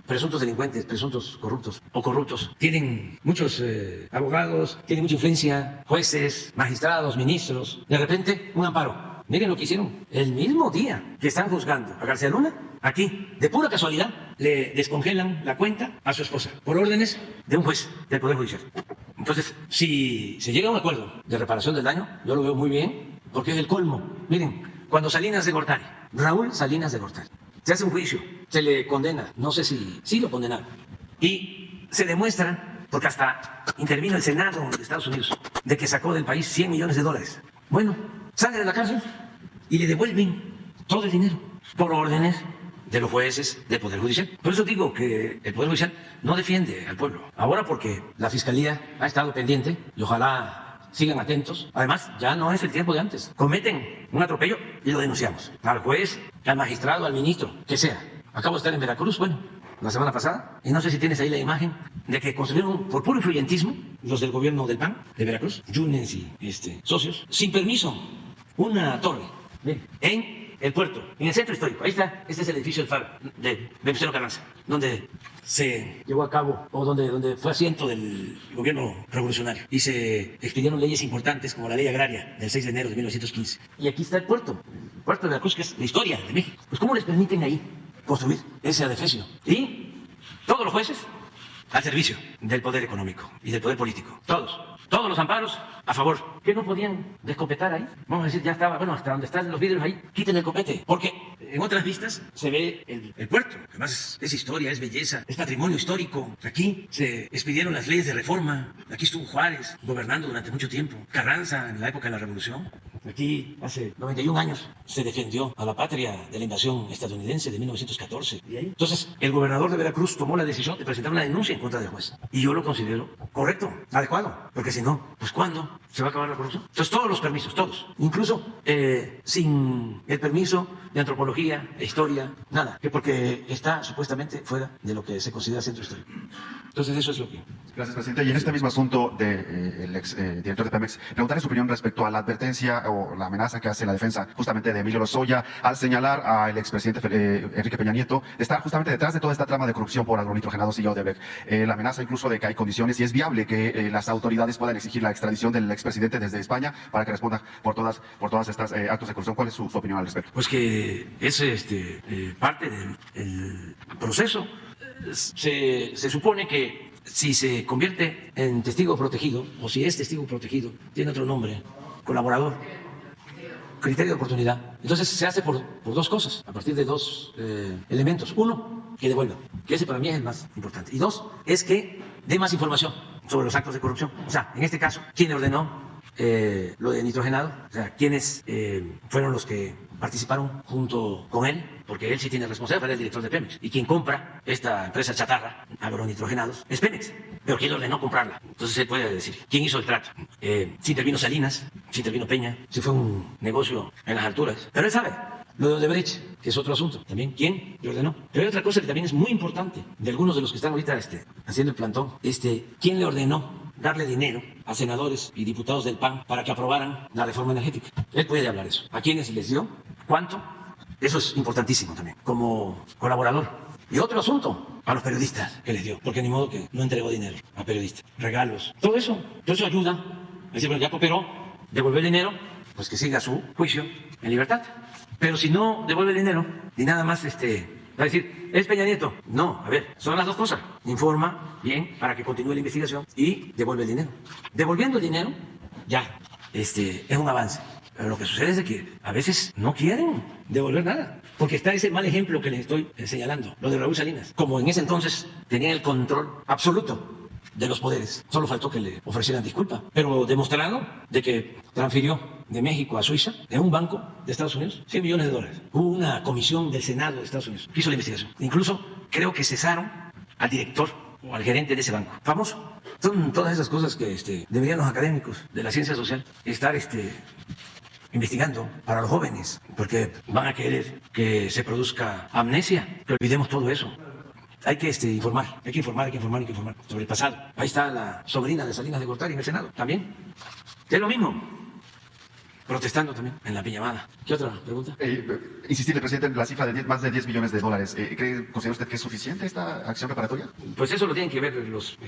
presuntos delincuentes, presuntos corruptos o corruptos, tienen muchos abogados, tienen mucha influencia, jueces, magistrados, ministros, de repente un amparo. Miren lo que hicieron el mismo día que están juzgando a García Luna. Aquí, de pura casualidad, le descongelan la cuenta a su esposa por órdenes de un juez del Poder Judicial. Entonces, si se llega a un acuerdo de reparación del daño, yo lo veo muy bien, porque es el colmo. Miren, cuando Salinas de Gortari, Raúl Salinas de Gortari, se hace un juicio, se le condena, no sé si lo condenaron, y se demuestra, porque hasta intervino el Senado de Estados Unidos, de que sacó del país $100 millones. Bueno, sale de la cárcel y le devuelven todo el dinero por órdenes de los jueces del Poder Judicial. Por eso digo que el Poder Judicial no defiende al pueblo. Ahora porque la Fiscalía ha estado pendiente y ojalá sigan atentos. Además, ya no es el tiempo de antes. Cometen un atropello y lo denunciamos. Al juez, al magistrado, al ministro, que sea. Acabo de estar en Veracruz, la semana pasada, y no sé si tienes ahí la imagen de que construyeron por puro influyentismo los del gobierno del PAN de Veracruz, Yunes y socios, sin permiso, una torre en el puerto, en el centro histórico. Ahí está, este es el edificio del Faro de Venustiano Carranza, donde se llevó a cabo, o donde fue asiento del gobierno revolucionario, y se expidieron leyes importantes como la ley agraria del 6 de enero de 1915. Y aquí está el puerto de Veracruz, que es la historia de México. Pues ¿cómo les permiten ahí construir ese adefesio? Y todos los jueces al servicio del poder económico y del poder político. Todos los amparos a favor. ¿Qué no podían descopetar ahí? Vamos a decir, ya estaba, hasta donde están los vidrios ahí, quiten el copete. Porque en otras vistas se ve el puerto. Además es historia, es belleza, es patrimonio histórico. Aquí se expidieron las leyes de reforma. Aquí estuvo Juárez gobernando durante mucho tiempo. Carranza en la época de la Revolución. Aquí, hace 91 años, se defendió a la patria de la invasión estadounidense de 1914. Entonces, el gobernador de Veracruz tomó la decisión de presentar una denuncia en contra del juez. Y yo lo considero correcto, adecuado. Porque si no, pues ¿cuándo se va a acabar la corrupción? Entonces, todos los permisos, todos. Incluso sin el permiso de antropología, de historia, nada. Que porque está supuestamente fuera de lo que se considera centro histórico. Entonces, eso es lo que... Gracias, presidente. Y en este mismo asunto del ex director de Pemex, preguntaré su opinión respecto a la advertencia o la amenaza que hace la defensa justamente de Emilio Lozoya al señalar al expresidente Enrique Peña Nieto de estar justamente detrás de toda esta trama de corrupción por agronitrogenados y Odebrecht. La amenaza incluso de que hay condiciones y es viable que las autoridades puedan exigir la extradición del expresidente desde España para que responda por todas estas actos de corrupción. ¿Cuál es su opinión al respecto? Pues que es parte del proceso. Se supone que si se convierte en testigo protegido, o si es testigo protegido, tiene otro nombre, colaborador, criterio de oportunidad. Entonces se hace por dos cosas, a partir de dos elementos. Uno, que devuelva, que ese para mí es el más importante. Y dos, es que dé más información sobre los actos de corrupción. O sea, en este caso, ¿quién le ordenó lo de nitrogenado? O sea, ¿quiénes fueron los que participaron junto con él? Porque él sí tiene responsabilidad, fue el director de Pemex. Y quien compra esta empresa chatarra, agronitrogenados, es Pemex. Pero ¿quién ordenó comprarla? Entonces se puede decir, ¿quién hizo el trato? Si intervino Salinas, si intervino Peña, si fue un negocio en las alturas. Pero él sabe. Lo de Odebrecht, que es otro asunto. También, ¿quién le ordenó? Pero hay otra cosa que también es muy importante, de algunos de los que están ahorita haciendo el plantón. ¿Quién le ordenó darle dinero a senadores y diputados del PAN para que aprobaran la reforma energética? Él puede hablar eso. ¿A quiénes les dio? ¿Cuánto? Eso es importantísimo también, como colaborador. Y otro asunto, a los periodistas que les dio, porque ni modo que no entregó dinero a periodistas, regalos, todo eso ayuda. Es decir, bueno, ya cooperó, devolvió el dinero, pues que siga su juicio en libertad. Pero si no devuelve el dinero y nada más va a decir, ¿es Peña Nieto? No, a ver, son las dos cosas. Informa bien para que continúe la investigación y devuelve el dinero. Devolviendo el dinero, ya, es un avance. Pero lo que sucede es que a veces no quieren devolver nada. Porque está ese mal ejemplo que les estoy señalando, lo de Raúl Salinas. Como en ese entonces tenían el control absoluto de los poderes. Solo faltó que le ofrecieran disculpa. Pero demostraron de que transfirió de México a Suiza, en un banco de Estados Unidos, $100 millones. Hubo una comisión del Senado de Estados Unidos que hizo la investigación. Incluso creo que cesaron al director o al gerente de ese banco. Famoso. Son todas esas cosas que deberían los académicos de la ciencia social estar investigando para los jóvenes, porque van a querer que se produzca amnesia. Pero olvidemos todo eso. Hay que informar sobre el pasado. Ahí está la sobrina de Salinas de Gortari en el Senado, también. Es lo mismo. Protestando también en la piñamada. ¿Qué otra pregunta? Insistirle, presidente, en la cifra de más de $10 millones. ¿Considera usted que es suficiente esta acción preparatoria? Pues eso lo tienen que ver los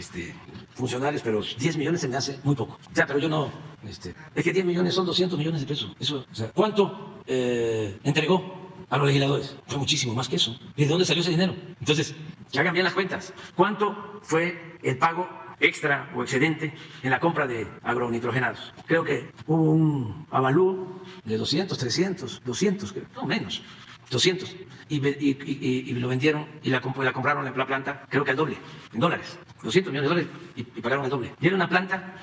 funcionarios, pero 10 millones se me hace muy poco. O sea, pero yo no... es que 10 millones son 200 millones de pesos. Eso, o sea, ¿cuánto entregó a los legisladores? Fue muchísimo más que eso. ¿Y de dónde salió ese dinero? Entonces, que hagan bien las cuentas. ¿Cuánto fue el pago extra o excedente en la compra de agronitrogenados? Creo que hubo un avalúo de 200, 300, 200, creo, no menos, 200. Y lo vendieron y la compraron en la planta, creo que al doble, en dólares, 200 millones de dólares y pagaron el doble. Y era una planta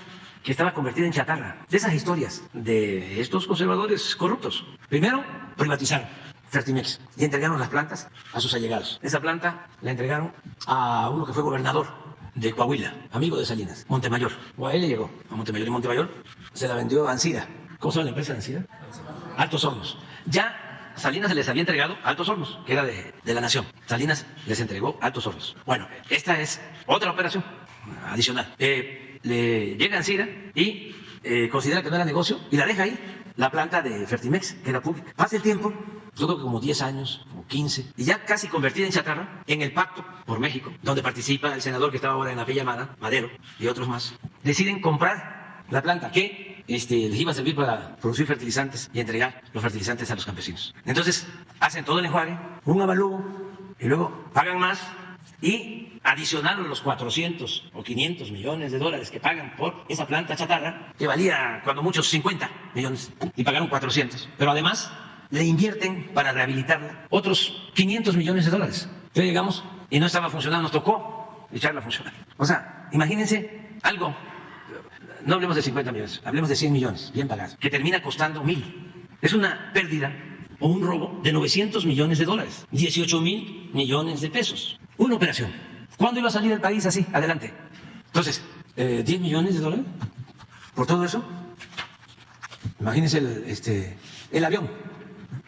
que estaba convertida en chatarra. De esas historias de estos conservadores corruptos. Primero, privatizaron Fertimex y entregaron las plantas a sus allegados. Esa planta la entregaron a uno que fue gobernador de Coahuila, amigo de Salinas, Montemayor. O a él le llegó a Montemayor, y Montemayor se la vendió a Ansira. ¿Cómo se llama la empresa de Ansira? Altos Hornos. Ya Salinas se les había entregado Altos Hornos, que era de la Nación. Salinas les entregó Altos Hornos. Bueno, esta es otra operación adicional. Le llega a Ansira y considera que no era negocio y la deja ahí, la planta de Fertimex, que era pública. Pasa el tiempo, yo creo que como 10 años o 15, y ya casi convertida en chatarra, en el Pacto por México, donde participa el senador que estaba ahora en la llamada, Madero, y otros más, deciden comprar la planta que les iba a servir para producir fertilizantes y entregar los fertilizantes a los campesinos. Entonces, hacen todo el enjuague, un avalúo, y luego pagan más, y adicionaron los 400 o 500 millones de dólares que pagan por esa planta chatarra, que valía cuando muchos 50 millones, y pagaron 400. Pero además le invierten para rehabilitarla otros 500 millones de dólares. Entonces llegamos y no estaba funcionando, nos tocó echarla a funcionar. O sea, imagínense algo no hablemos de 50 millones, hablemos de 100 millones, bien pagados, que termina costando 1,000. Es una pérdida o un robo de 900 millones de dólares, 18,000 millones de pesos. Una operación. ¿Cuándo iba a salir el país así? Adelante. Entonces, 10 millones de dólares por todo eso. Imagínense el avión,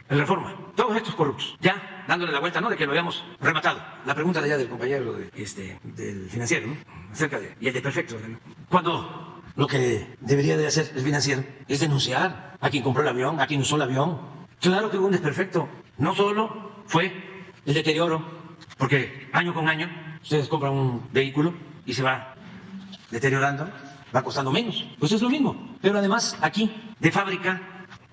el Reforma, todos estos corruptos, ya dándole la vuelta, ¿no? De que lo habíamos rematado. La pregunta de allá del compañero del Financiero, ¿no? Acerca de, y el de Perfecto, ¿no? Cuando lo que debería de hacer el Financiero es denunciar a quien compró el avión, a quien usó el avión. Claro que hubo un desperfecto. No solo fue el deterioro, porque año con año ustedes compran un vehículo y se va deteriorando, va costando menos. Pues es lo mismo. Pero además aquí, de fábrica,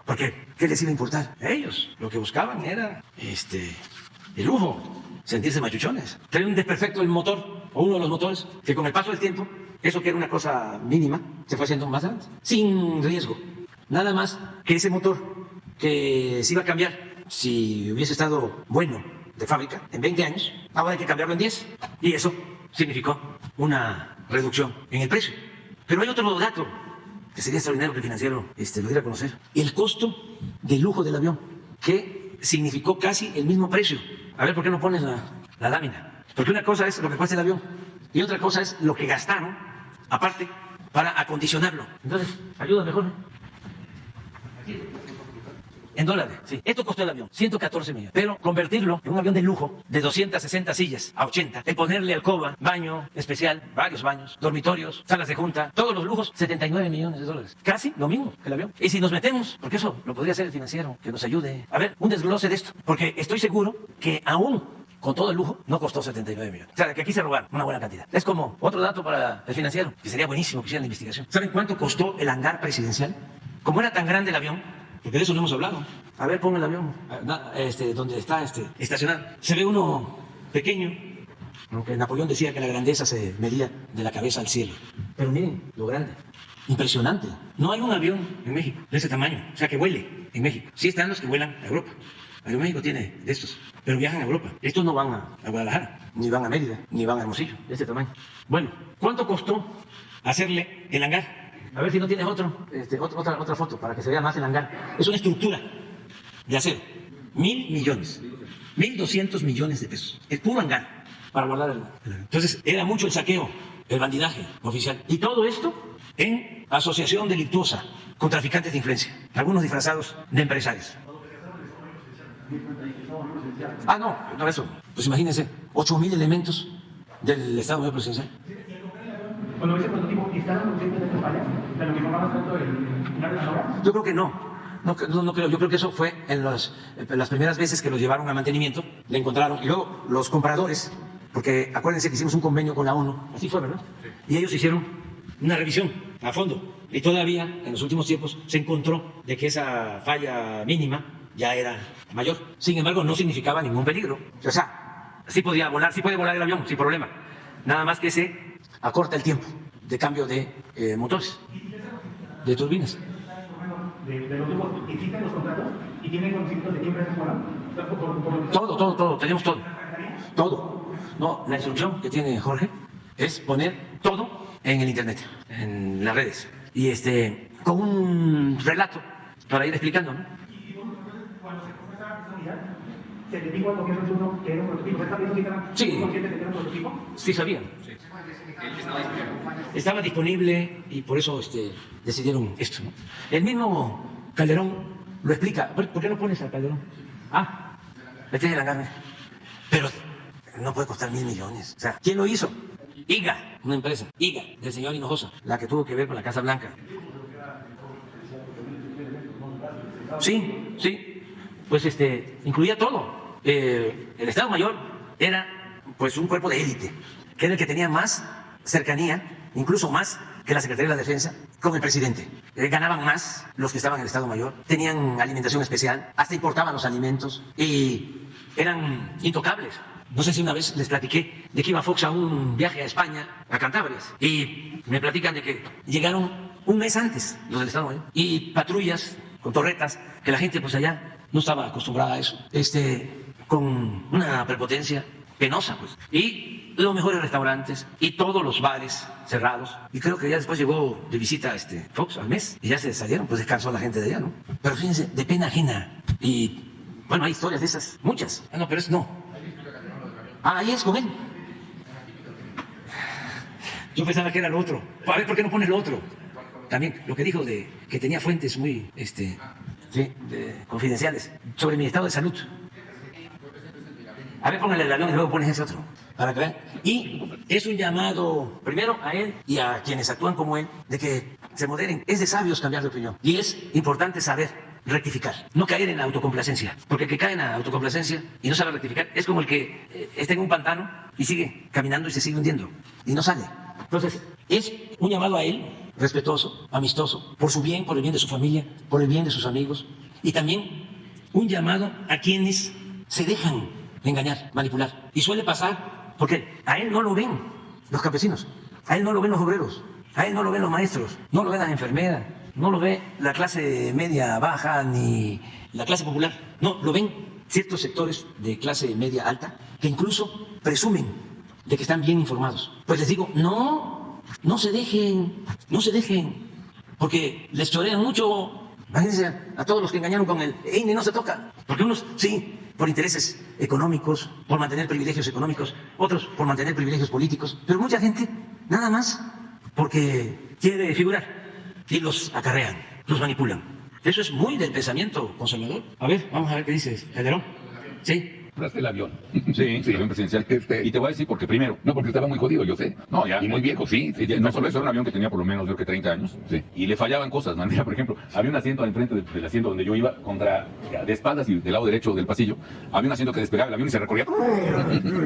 porque ¿qué les iba a importar? A ellos lo que buscaban era el lujo, sentirse machuchones. Traer un desperfecto el motor, o uno de los motores, que con el paso del tiempo, eso que era una cosa mínima, se fue haciendo más grande, sin riesgo. Nada más que ese motor que se iba a cambiar, si hubiese estado bueno de fábrica en 20 años, ahora hay que cambiarlo en 10. Y eso significó una reducción en el precio. Pero hay otro dato que sería extraordinario que el Financiero lo diera a conocer. El costo del lujo del avión, que significó casi el mismo precio. A ver, ¿por qué no pones la lámina? Porque una cosa es lo que cuesta el avión y otra cosa es lo que gastaron, aparte, para acondicionarlo. Entonces, ayuda mejor. En dólares, sí. Esto costó el avión, 114 millones. Pero convertirlo en un avión de lujo de 260 sillas a 80, en ponerle alcoba, baño especial, varios baños, dormitorios, salas de junta, todos los lujos, 79 millones de dólares. Casi lo mismo que el avión. Y si nos metemos, porque eso lo podría hacer el Financiero, que nos ayude. A ver, un desglose de esto, porque estoy seguro que aún con todo el lujo, no costó 79 millones. O sea, que aquí se robaron una buena cantidad. Es como otro dato para el Financiero, que sería buenísimo que hicieran la investigación. ¿Saben cuánto costó el hangar presidencial? Como era tan grande el avión, porque de eso no hemos hablado. A ver, pon el avión, donde está estacionado. Se ve uno pequeño, aunque Napoleón decía que la grandeza se medía de la cabeza al cielo. Pero miren lo grande, impresionante. No hay un avión en México de ese tamaño, o sea, que vuele en México. Sí están los que vuelan a Europa. Aeroméxico tiene de estos, pero viajan a Europa. Estos no van a Guadalajara, ni van a Mérida, ni van a Hermosillo, de este tamaño. Bueno, ¿cuánto costó hacerle el hangar? A ver si no tienes otra foto para que se vea más el hangar. Es una estructura de acero. 1,000 millones. 1,200 millones de pesos. El puro hangar para guardar el avión. Entonces, era mucho el saqueo, el bandidaje oficial. Y todo esto en asociación delictuosa con traficantes de influencia. Algunos disfrazados de empresarios. Ah, no eso. Pues imagínense, 8,000 elementos del Estado Mayor Presidencial. Cuando ese prototipo está consciente de estas fallas, de lo que informaba tanto el Yo creo que no. No creo. Yo creo que eso fue en las primeras veces que los llevaron a mantenimiento, le encontraron. Y luego los compradores, porque acuérdense que hicimos un convenio con la ONU, así fue, ¿verdad? Y ellos hicieron una revisión a fondo. Y todavía, en los últimos tiempos, se encontró de que esa falla mínima ya era mayor. Sin embargo, no significaba ningún peligro. O sea, sí podía volar, sí puede volar el avión, sin problema. Nada más que se acorta el tiempo de cambio de motores, de turbinas. De los grupos, ¿existen los contratos y tienen conocimientos de qué empresas fueron? Todo, tenemos todo. Todo. No, la instrucción que tiene Jorge es poner todo en el internet, en las redes. Y con un relato para ir explicando, ¿no? Y cuando se compró esa unidad, ¿se le dijo al gobierno turno que era un prototipo? ¿Está viendo que estaban conscientes de que era un prototipo? Sí, sabían. Sí. Estaba disponible y por eso decidieron esto. El mismo Calderón lo explica. ¿Por qué no pones a Calderón? Le tiene la gana. Pero no puede costar 1,000 millones. O sea, ¿quién lo hizo? IGA, una empresa. IGA, del señor Hinojosa, la que tuvo que ver con la Casa Blanca. Sí. Pues incluía todo. El Estado Mayor era pues un cuerpo de élite, que era el que tenía más cercanía, incluso más que la Secretaría de la Defensa, con el presidente. Ganaban más los que estaban en el Estado Mayor, tenían alimentación especial, hasta importaban los alimentos y eran intocables. No sé si una vez les platiqué de que iba Fox a un viaje a España, a Cantabrias, y me platican de que llegaron un mes antes los del Estado Mayor y patrullas con torretas, que la gente pues allá no estaba acostumbrada a eso, con una prepotencia penosa, pues. Y los mejores restaurantes y todos los bares cerrados. Y creo que ya después llegó de visita Fox al mes y ya se salieron, pues descansó la gente de allá, ¿no? Pero fíjense, de pena ajena. Y bueno, hay historias de esas, muchas. Ah, no, pero es no. Ah, ahí es con él. Yo pensaba que era lo otro. A ver, ¿por qué no pones lo otro? También lo que dijo de que tenía fuentes muy confidenciales sobre mi estado de salud. A ver, póngale el avión y luego pones ese otro, para que vean. Y es un llamado, primero a él y a quienes actúan como él, de que se moderen. Es de sabios cambiar de opinión. Y es importante saber rectificar, no caer en la autocomplacencia. Porque el que cae en la autocomplacencia y no sabe rectificar es como el que está en un pantano y sigue caminando y se sigue hundiendo y no sale. Entonces, es un llamado a él, respetuoso, amistoso, por su bien, por el bien de su familia, por el bien de sus amigos. Y también un llamado a quienes se dejan engañar, manipular. Y suele pasar porque a él no lo ven los campesinos, a él no lo ven los obreros, a él no lo ven los maestros, no lo ven las enfermeras, no lo ve la clase media baja ni la clase popular. No, lo ven ciertos sectores de clase media alta que incluso presumen de que están bien informados. Pues les digo, no se dejen, porque les chorean mucho. Imagínense a todos los que engañaron con el INE, no se toca. Porque unos, sí, por intereses económicos, por mantener privilegios económicos, otros por mantener privilegios políticos, pero mucha gente, nada más, porque quiere figurar y los acarrean, los manipulan. Eso es muy del pensamiento conservador. A ver, vamos a ver qué dices, Calderón. Sí. Compraste el avión. Sí, el avión presidencial. Y te voy a decir porque primero. No, porque estaba muy jodido, yo sé. No, ya. Y muy viejo, sí. No solo eso, era un avión que tenía por lo menos, yo creo que 30 años. Sí. Y le fallaban cosas, man. Mira, por ejemplo, había un asiento enfrente del asiento donde yo iba, de espaldas y del lado derecho del pasillo. Había un asiento que despegaba el avión y se recorría.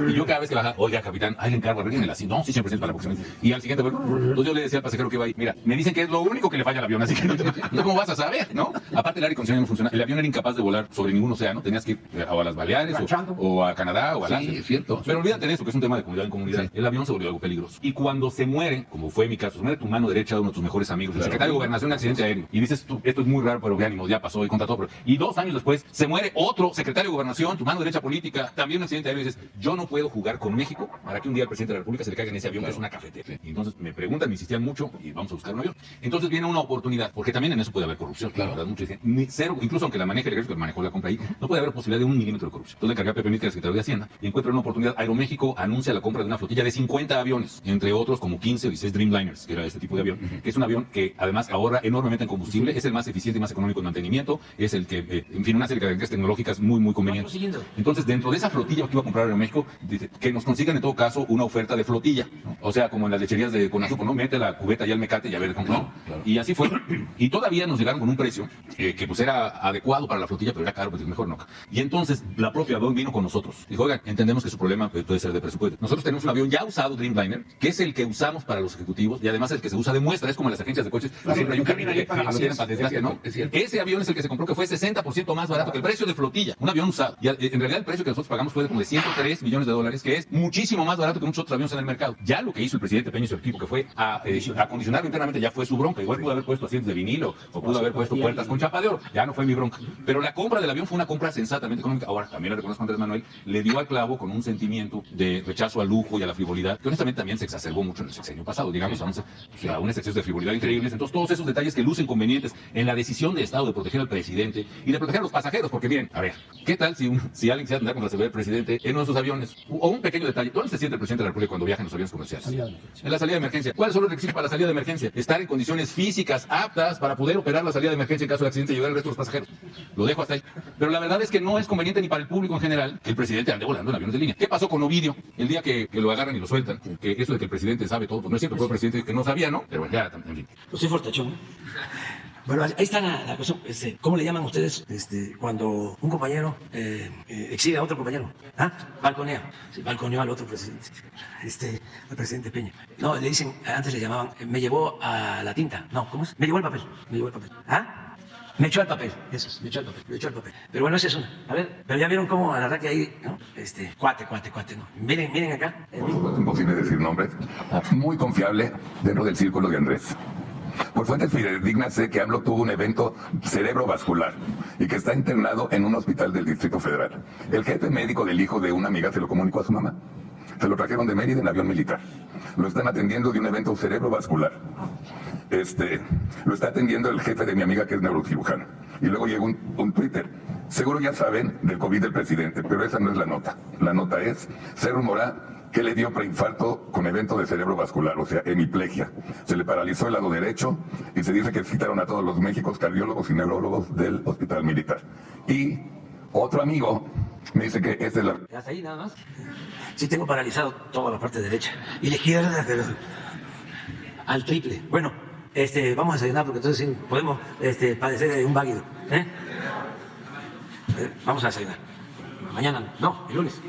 Y yo cada vez que bajaba, oiga, capitán, ahí le encargo, arreglen el asiento. No, sí, siempre para la próxima. Y al siguiente, entonces yo le decía al pasajero que iba ahí, mira, me dicen que es lo único que le falla al avión, así que no ¿cómo vas a saber, no? Aparte el aire acondicionado no funciona. El avión era incapaz de volar sobre ningún océano. Tenías que ir a las Baleares o a Canadá o a sí, es cierto. Pero olvídate de eso, que es un tema de comunidad en comunidad. Sí. El avión se volvió algo peligroso. Y cuando se muere, como fue mi caso, se muere tu mano derecha de uno de tus mejores amigos, el secretario de Gobernación, un accidente aéreo. Y dices, esto es muy raro, pero de ánimo, ya pasó y contra todo. Y 2 años después, se muere otro secretario de Gobernación, tu mano derecha política, también un accidente aéreo. Y dices, yo no puedo jugar con México para que un día el presidente de la República se le caiga en ese avión, que es una cafetera. Y entonces me preguntan, me insistían mucho, y vamos a buscar un avión. Entonces viene una oportunidad, porque también en eso puede haber corrupción. Claro, ¿verdad? Muchos dicen, ni cero, incluso aunque la maneje el ejército, que manejó la compra ahí, no puede haber posibilidad de 1 milímetro de corrupción. Entonces le encargué a Pepe Mít, que era el secretario de Hacienda, y encuentro una oportunidad. Aeroméxico anuncia la compra de una flotilla de 50 aviones, entre otros como 15 o 16 Dreamliners, que era este tipo de avión, que es un avión que además ahorra enormemente en combustible, es el más eficiente y más económico en mantenimiento, es el que, en fin, una serie de características tecnológicas muy, muy convenientes. Entonces, dentro de esa flotilla que iba a comprar Aeroméxico, dice que nos consigan en todo caso una oferta de flotilla, ¿no? O sea, como en las lecherías de Conazupo, ¿no? Mete la cubeta y al mecate y a ver cómo no. Claro. Y así fue. Y todavía nos llegaron con un precio que pues era adecuado para la flotilla, pero era caro, pues mejor no. Y entonces la propia Boeing vino con nosotros. Dijo, oigan, entendemos que su problema puede ser de presupuesto. Nosotros tenemos un avión ya usado, Dreamliner, que es el que usamos para los ejecutivos y además el que se usa de muestra. Es como en las agencias de coches. Siempre hay un carrito que lo tienen para desgaste, ¿no? Ese avión es el que se compró, que fue 60% más barato que el precio de flotilla. Un avión usado. Y en realidad el precio que nosotros pagamos fue de como de $103 millones, que es muchísimo más barato que muchos otros aviones en el mercado. Ya lo que hizo el presidente Peña y su equipo, que fue a acondicionarlo internamente, ya fue su bronca. Igual pudo haber puesto asientos de vinilo o pudo haber puesto puertas con chapa de oro. Ya no fue mi bronca. Pero la compra del avión fue una compra sensatamente económica. Ahora, también le reconozco a Andrés Manuel, le dio al clavo con un sentimiento de rechazo al lujo y a la frivolidad, que honestamente también se exacerbó mucho en el sexenio pasado, digamos, a unos excesos de frivolidad increíbles. Entonces, todos esos detalles que lucen convenientes en la decisión de Estado de proteger al presidente y de proteger a los pasajeros, porque miren, a ver, ¿qué tal si alguien se va a andar contra la seguridad del presidente en uno de esos aviones? O un pequeño detalle, ¿dónde se siente el presidente de la República cuando viaja en los aviones comerciales? En la salida de emergencia. ¿Cuáles son los requisitos para la salida de emergencia? Estar en condiciones físicas aptas para poder operar la salida de emergencia en caso de accidente y ayudar al resto de los pasajeros. Lo dejo hasta ahí. Pero la verdad es que no es conveniente ni para el público en general que el presidente ande volando en aviones de línea. ¿Qué pasó con Ovidio? El día que lo agarran y lo sueltan, que eso de que el presidente sabe todo, pues no es cierto, fue el presidente que no sabía, ¿no? Pero bueno, ya, en fin. Pues soy fortachón. Bueno, ahí está la cuestión. ¿Cómo le llaman ustedes cuando un compañero exhibe a otro compañero? ¿Ah? Balconea. Sí, balconeó al otro presidente. Al presidente Peña. No, le dicen, antes le llamaban, me llevó a la tinta. No, ¿cómo es? Me llevó el papel. ¿Ah? Me echó el papel, eso es, me echó el papel. Pero bueno, esa es una. A ver, pero ya vieron cómo a la verdad que ahí, ¿no? Cuate, ¿no? Miren acá. Es imposible decir nombres. Muy confiable dentro del círculo de Andrés. Por fuentes fidedignas sé que AMLO tuvo un evento cerebrovascular y que está internado en un hospital del Distrito Federal. El jefe médico del hijo de una amiga se lo comunicó a su mamá. Se lo trajeron de Mérida en avión militar. Lo están atendiendo de un evento cerebrovascular. Lo está atendiendo el jefe de mi amiga que es neurocirujano. Y luego llegó un Twitter. Seguro ya saben del COVID del presidente, pero esa no es la nota. La nota es, se rumora que le dio preinfarto con evento de cerebrovascular, o sea, hemiplegia. Se le paralizó el lado derecho y se dice que citaron a todos los médicos, cardiólogos y neurólogos del hospital militar. Y otro amigo me dice que esta es la... Hasta ahí nada más. Sí tengo paralizado toda la parte derecha y la izquierda, pero al triple. Bueno, vamos a desayunar porque entonces sí podemos padecer de un váguido. Vamos a desayunar. Mañana, no, el lunes.